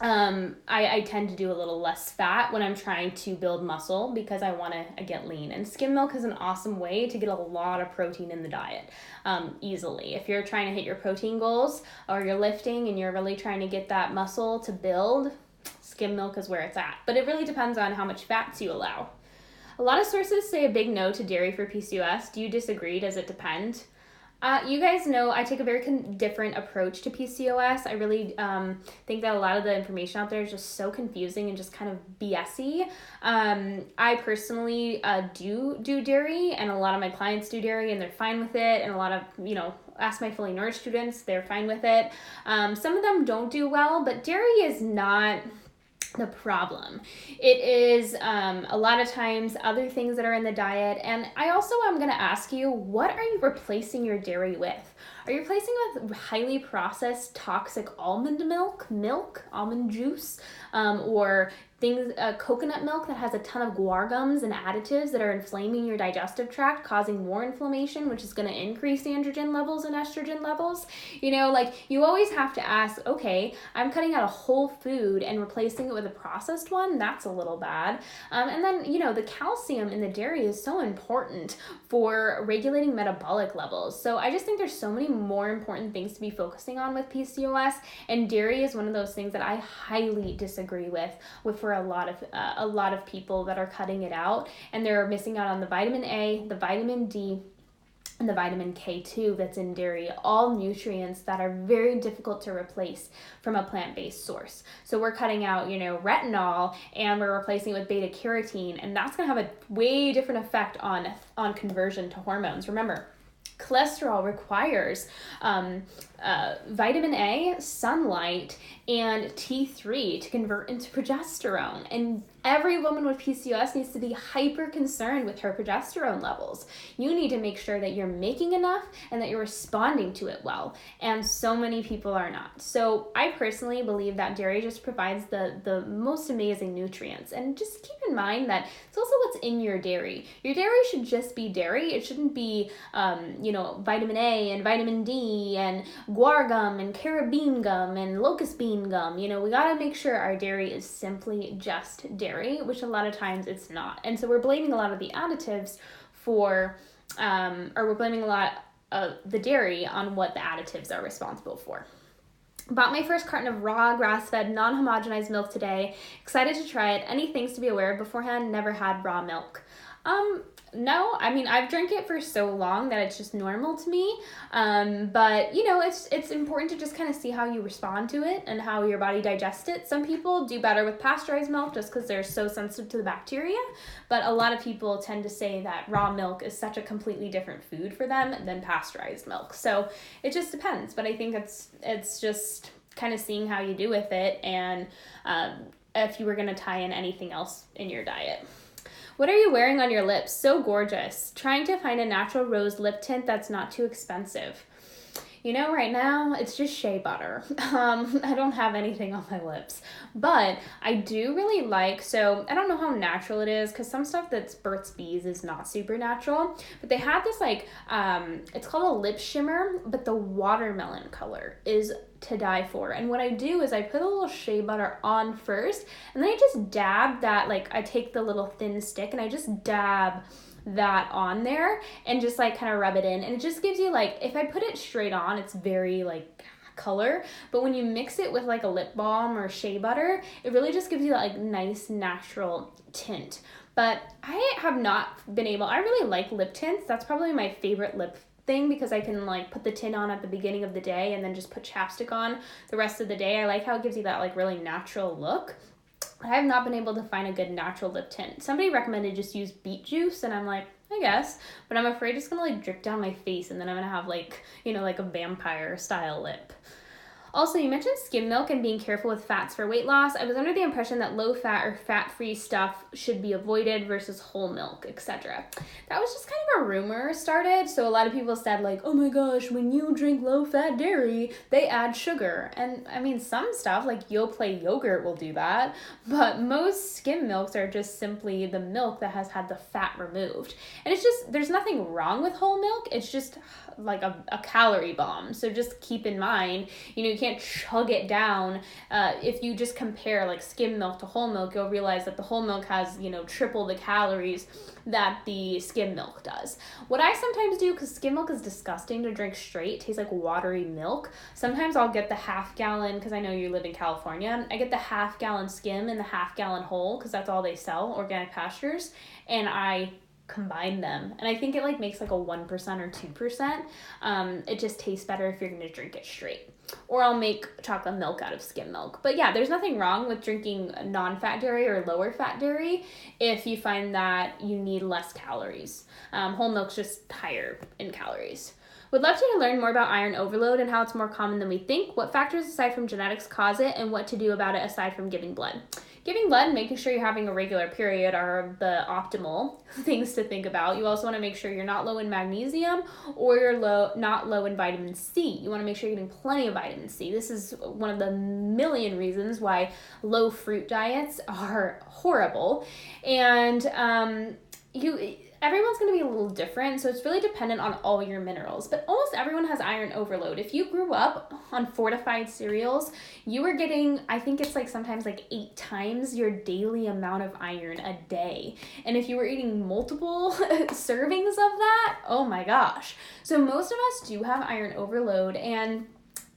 I tend to do a little less fat when I'm trying to build muscle because I want to get lean. And skim milk is an awesome way to get a lot of protein in the diet easily. If you're trying to hit your protein goals or you're lifting and you're really trying to get that muscle to build, skim milk is where it's at. But it really depends on how much fats you allow. A lot of sources say a big no to dairy for PCOS. Do you disagree? Does it depend? You guys know I take a very different approach to PCOS. I really think that a lot of the information out there is just so confusing and just kind of BS-y. I personally do dairy, and a lot of my clients do dairy, and they're fine with it. And a lot of, ask my fully nourished students, they're fine with it. Some of them don't do well, but dairy is not the problem. It is a lot of times other things that are in the diet. And I also am going to ask you, what are you replacing your dairy with? Are you replacing with highly processed toxic almond milk, almond juice, or things, coconut milk that has a ton of guar gums and additives that are inflaming your digestive tract, causing more inflammation, which is going to increase androgen levels and estrogen levels? You always have to ask, okay, I'm cutting out a whole food and replacing it with a processed one. That's a little bad. And then, the calcium in the dairy is so important for regulating metabolic levels. So I just think there's so many more important things to be focusing on with PCOS, and dairy is one of those things that I highly disagree with for a lot of people that are cutting it out, and they're missing out on the vitamin A, the vitamin D, and the vitamin K2 that's in dairy, all nutrients that are very difficult to replace from a plant-based source. So we're cutting out, retinol, and we're replacing it with beta carotene, and that's going to have a way different effect on conversion to hormones. Remember, cholesterol requires vitamin A, sunlight, and T3 to convert into progesterone. And every woman with PCOS needs to be hyper concerned with her progesterone levels. You need to make sure that you're making enough and that you're responding to it well. And so many people are not. So I personally believe that dairy just provides the most amazing nutrients. And just keep in mind that it's also what's in your dairy. Your dairy should just be dairy. It shouldn't be, vitamin A and vitamin D and guar gum and carabine gum and locust bean gum. We got to make sure our dairy is simply just dairy, which a lot of times it's not. And so we're blaming a lot of the additives or we're blaming a lot of the dairy on what the additives are responsible for. Bought my first carton of raw, grass-fed, non-homogenized milk today. Excited to try it. Any things to be aware of beforehand? Never had raw milk. No, I've drank it for so long that it's just normal to me. But it's important to just kind of see how you respond to it and how your body digests it. Some people do better with pasteurized milk just because they're so sensitive to the bacteria. But a lot of people tend to say that raw milk is such a completely different food for them than pasteurized milk. So it just depends. But I think it's just kind of seeing how you do with it, and if you were going to tie in anything else in your diet. What are you wearing on your lips? So gorgeous. Trying to find a natural rose lip tint that's not too expensive. Right now it's just shea butter. I don't have anything on my lips, but I do really like, so I don't know how natural it is because some stuff that's Burt's Bees is not super natural, but they have this like, it's called a lip shimmer, but the watermelon color is to die for. And what I do is I put a little shea butter on first, and then I just dab that, like I take the little thin stick and I just dab that on there and just like kind of rub it in, and it just gives you like, if I put it straight on, it's very like color, but when you mix it with like a lip balm or shea butter, it really just gives you that like nice natural tint. But I have not been able, I really like lip tints. That's probably my favorite lip thing because I can like put the tint on at the beginning of the day and then just put chapstick on the rest of the day. I like how it gives you that like really natural look. I have not been able to find a good natural lip tint. Somebody recommended just use beet juice, and I'm like, I guess, but I'm afraid it's gonna like drip down my face, and then I'm gonna have like, like a vampire style lip. Also, you mentioned skim milk and being careful with fats for weight loss. I was under the impression that low fat or fat-free stuff should be avoided versus whole milk, etc. That was just kind of a rumor started. So a lot of people said like, oh my gosh, when you drink low-fat dairy, they add sugar. And I mean, some stuff like Yoplait yogurt will do that, but most skim milks are just simply the milk that has had the fat removed. And it's just, there's nothing wrong with whole milk. It's just like a calorie bomb. So just keep in mind, you can't chug it down. If you just compare like skim milk to whole milk, you'll realize that the whole milk has, triple the calories that the skim milk does. What I sometimes do, because skim milk is disgusting to drink straight, it tastes like watery milk. Sometimes I'll get the half gallon, because I know you live in California, I get the half gallon skim and the half gallon whole, because that's all they sell, organic pastures, and I combine them, and I think it like makes like a 1% or 2%. It just tastes better if you're going to drink it straight. Or I'll make chocolate milk out of skim milk. But yeah, there's nothing wrong with drinking non-fat dairy or lower fat dairy if you find that you need less calories. Whole milk's just higher in calories. Would love to learn more about iron overload and how it's more common than we think. What factors aside from genetics cause it, and what to do about it aside from giving blood? Giving blood and making sure you're having a regular period are the optimal things to think about. You also want to make sure you're not low in magnesium or you're not low in vitamin C. You want to make sure you're getting plenty of vitamin C. This is one of the million reasons why low fruit diets are horrible. And everyone's going to be a little different, so it's really dependent on all your minerals. But almost everyone has iron overload. If you grew up on fortified cereals, you were getting, I think it's like sometimes like 8 times your daily amount of iron a day. And if you were eating multiple servings of that, oh my gosh. So most of us do have iron overload, and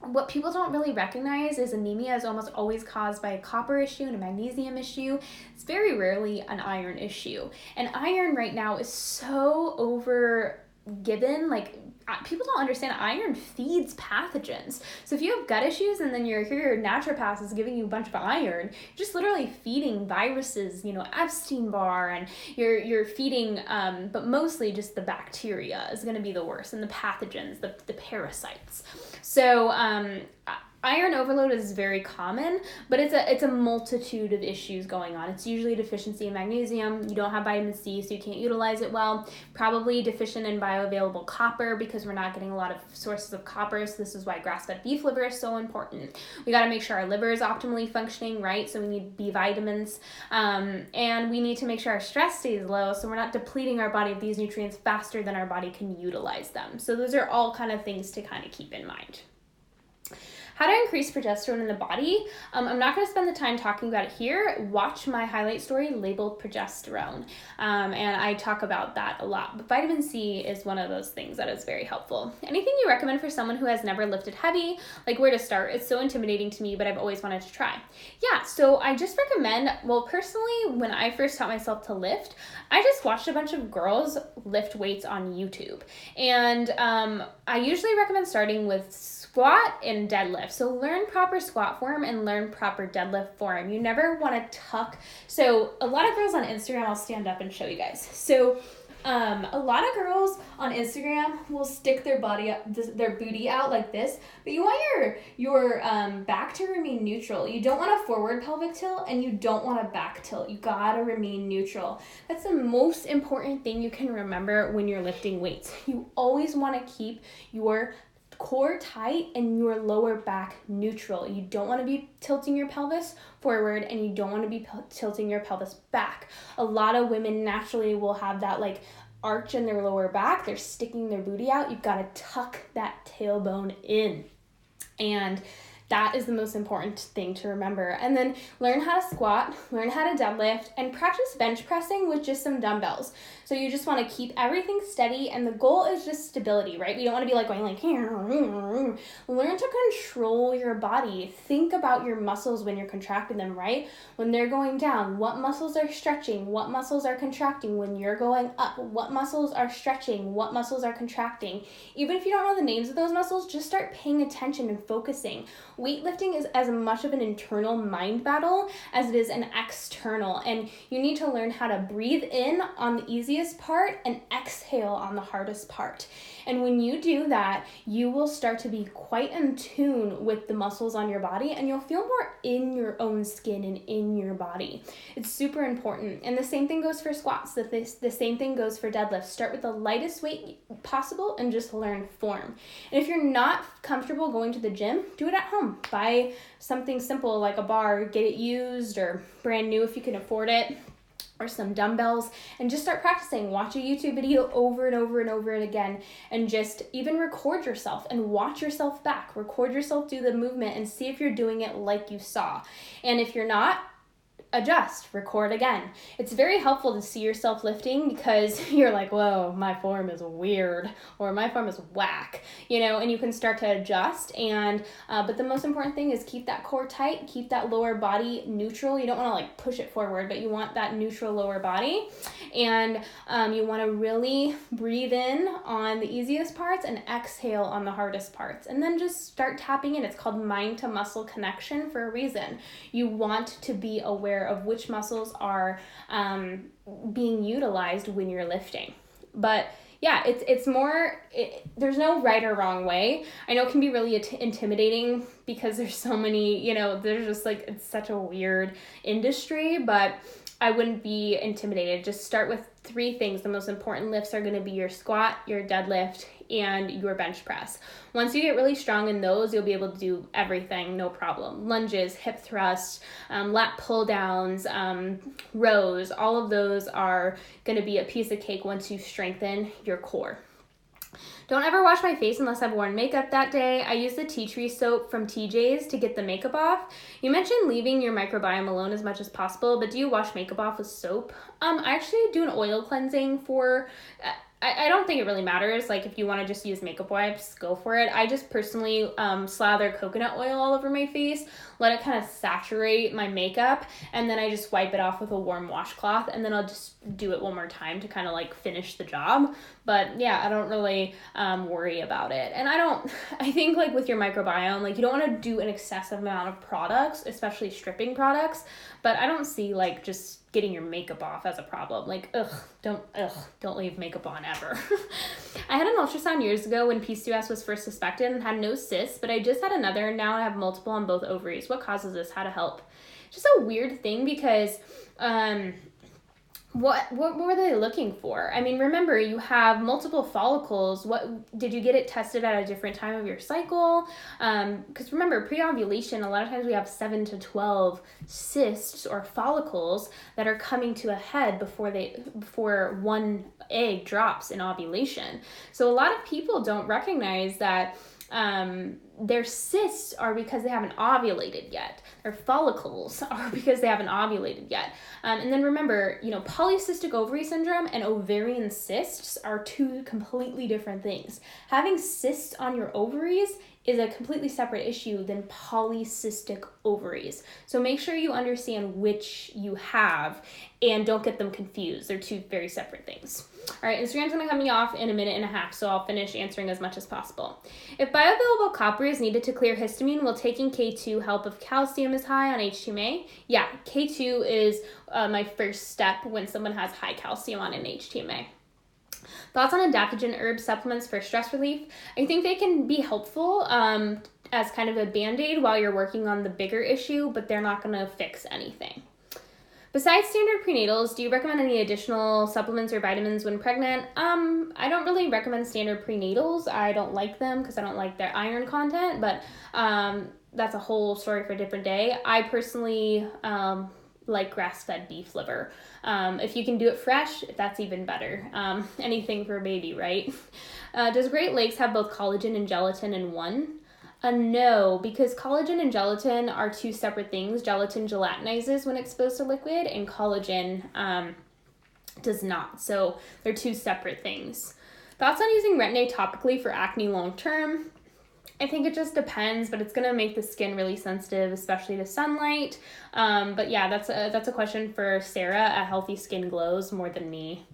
what people don't really recognize is anemia is almost always caused by a copper issue and a magnesium issue. It's very rarely an iron issue. And iron right now is so overgiven, like people don't understand iron feeds pathogens. So if you have gut issues and then your naturopath is giving you a bunch of iron, you're just literally feeding viruses, Epstein-Barr, and you're feeding, but mostly just the bacteria is going to be the worst, and the pathogens, the parasites. So iron overload is very common, but it's a multitude of issues going on. It's usually deficiency in magnesium. You don't have vitamin C, so you can't utilize it well. Probably deficient in bioavailable copper because we're not getting a lot of sources of copper. So this is why grass-fed beef liver is so important. We got to make sure our liver is optimally functioning, right? So we need B vitamins, and we need to make sure our stress stays low, so we're not depleting our body of these nutrients faster than our body can utilize them. So those are all kind of things to kind of keep in mind. How to increase progesterone in the body. I'm not going to spend the time talking about it here. Watch my highlight story labeled progesterone, and I talk about that a lot. But vitamin C is one of those things that is very helpful. Anything you recommend for someone who has never lifted heavy, like where to start? It's so intimidating to me, but I've always wanted to try. Yeah, so I just recommend, well, personally, when I first taught myself to lift, I just watched a bunch of girls lift weights on YouTube. And I usually recommend starting with squat and deadlift. So learn proper squat form and learn proper deadlift form. You never want to tuck. So a lot of girls on Instagram, I'll stand up and show you guys. So a lot of girls on Instagram will stick their booty out like this, but you want your back to remain neutral. You don't want a forward pelvic tilt, and you don't want a back tilt. You gotta remain neutral. That's the most important thing you can remember when you're lifting weights. You always want to keep your core tight and your lower back neutral. You don't want to be tilting your pelvis forward, and you don't want to be tilting your pelvis back. A lot of women naturally will have that like arch in their lower back. They're sticking their booty out. You've got to tuck that tailbone in. And that is the most important thing to remember. And then learn how to squat, learn how to deadlift, and practice bench pressing with just some dumbbells. So you just want to keep everything steady, and the goal is just stability, right? We don't want to be like going like, learn to control your body. Think about your muscles when you're contracting them, right? When they're going down, what muscles are stretching? What muscles are contracting? When you're going up, what muscles are stretching? What muscles are contracting? Even if you don't know the names of those muscles, just start paying attention and focusing. Weightlifting is as much of an internal mind battle as it is an external, and you need to learn how to breathe in on the easiest part and exhale on the hardest part. And when you do that, you will start to be quite in tune with the muscles on your body, and you'll feel more in your own skin and in your body. It's super important. And the same thing goes for squats. The same thing goes for deadlifts. Start with the lightest weight possible and just learn form. And if you're not comfortable going to the gym, do it at home. Buy something simple like a bar, get it used or brand new if you can afford it, or some dumbbells, and just start practicing. Watch a YouTube video over and over and over and again, and just even record yourself and watch yourself back. Record yourself do the movement and see if you're doing it like you saw. And if you're not, adjust, record again. It's very helpful to see yourself lifting, because you're like, whoa, my form is weird, or my form is whack, and you can start to adjust. And but the most important thing is keep that core tight, keep that lower body neutral. You don't want to like push it forward, but you want that neutral lower body. And you want to really breathe in on the easiest parts and exhale on the hardest parts. And then just start tapping in. It's called mind to muscle connection for a reason. You want to be aware of which muscles are being utilized when you're lifting. But yeah, it's more, there's no right or wrong way. I know it can be really intimidating because there's so many, there's just like, it's such a weird industry, but I wouldn't be intimidated. Just start with 3 things. The most important lifts are going to be your squat, your deadlift, and your bench press. Once you get really strong in those, you'll be able to do everything, no problem. Lunges, hip thrusts, lat pull downs, rows, all of those are going to be a piece of cake once you strengthen your core. Don't ever wash my face unless I've worn makeup that day. I use the tea tree soap from TJ's to get the makeup off. You mentioned leaving your microbiome alone as much as possible, but do you wash makeup off with soap? I actually do an oil cleansing for... I don't think it really matters. Like if you want to just use makeup wipes, go for it. I just personally slather coconut oil all over my face, let it kind of saturate my makeup, and then I just wipe it off with a warm washcloth, and then I'll just do it one more time to kind of like finish the job. But yeah, I don't really worry about it. And I think like with your microbiome, like you don't want to do an excessive amount of products, especially stripping products, but I don't see like just getting your makeup off as a problem. Like, don't leave makeup on ever. I had an ultrasound years ago when PCOS was first suspected and had no cysts, but I just had another, and now I have multiple on both ovaries. What causes this? How to help? Just a weird thing, because what were they looking for? I mean, remember, you have multiple follicles. What did you get it tested at a different time of your cycle? Because remember, pre-ovulation, a lot of times we have 7 to 12 cysts or follicles that are coming to a head before one egg drops in ovulation. So a lot of people don't recognize that their cysts are because they haven't ovulated yet. Their follicles are because they haven't ovulated yet. And then remember, polycystic ovary syndrome and ovarian cysts are 2 completely different things. Having cysts on your ovaries is a completely separate issue than polycystic ovaries. So make sure you understand which you have and don't get them confused. They're 2 very separate things. All right, Instagram's gonna cut me off in a minute and a half, so I'll finish answering as much as possible. If bioavailable copper is needed to clear histamine, will taking K2 help if calcium is high on HTMA? Yeah, K2 is my first step when someone has high calcium on an HTMA. Thoughts on adaptogen herb supplements for stress relief? I think they can be helpful as kind of a band-aid while you're working on the bigger issue, but they're not going to fix anything. Besides standard prenatals, do you recommend any additional supplements or vitamins when pregnant? I don't really recommend standard prenatals. I don't like them because I don't like their iron content, but that's a whole story for a different day. I personally like grass-fed beef liver. If you can do it fresh, that's even better. Anything for a baby, right? Does Great Lakes have both collagen and gelatin in one? No, because collagen and gelatin are two separate things. Gelatin gelatinizes when exposed to liquid, and collagen does not. So they're two separate things. Thoughts on using retin-A topically for acne long term? I think it just depends, but it's going to make the skin really sensitive, especially to sunlight. But yeah, that's a question for Sarah at Healthy Skin Glows more than me.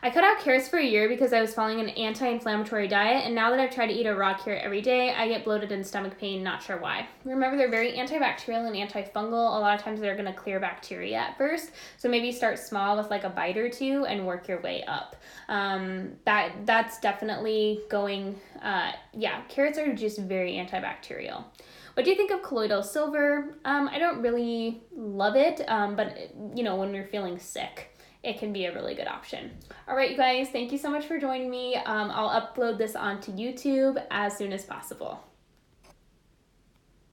I cut out carrots for a year because I was following an anti-inflammatory diet, and now that I've tried to eat a raw carrot every day, I get bloated and stomach pain, not sure why. Remember, they're very antibacterial and antifungal. A lot of times they're going to clear bacteria at first, so maybe start small with like a bite or two and work your way up. That's definitely going, carrots are just very antibacterial. What do you think of colloidal silver? I don't really love it, but when you're feeling sick, it can be a really good option. All right, you guys, thank you so much for joining me. I'll upload this onto YouTube as soon as possible.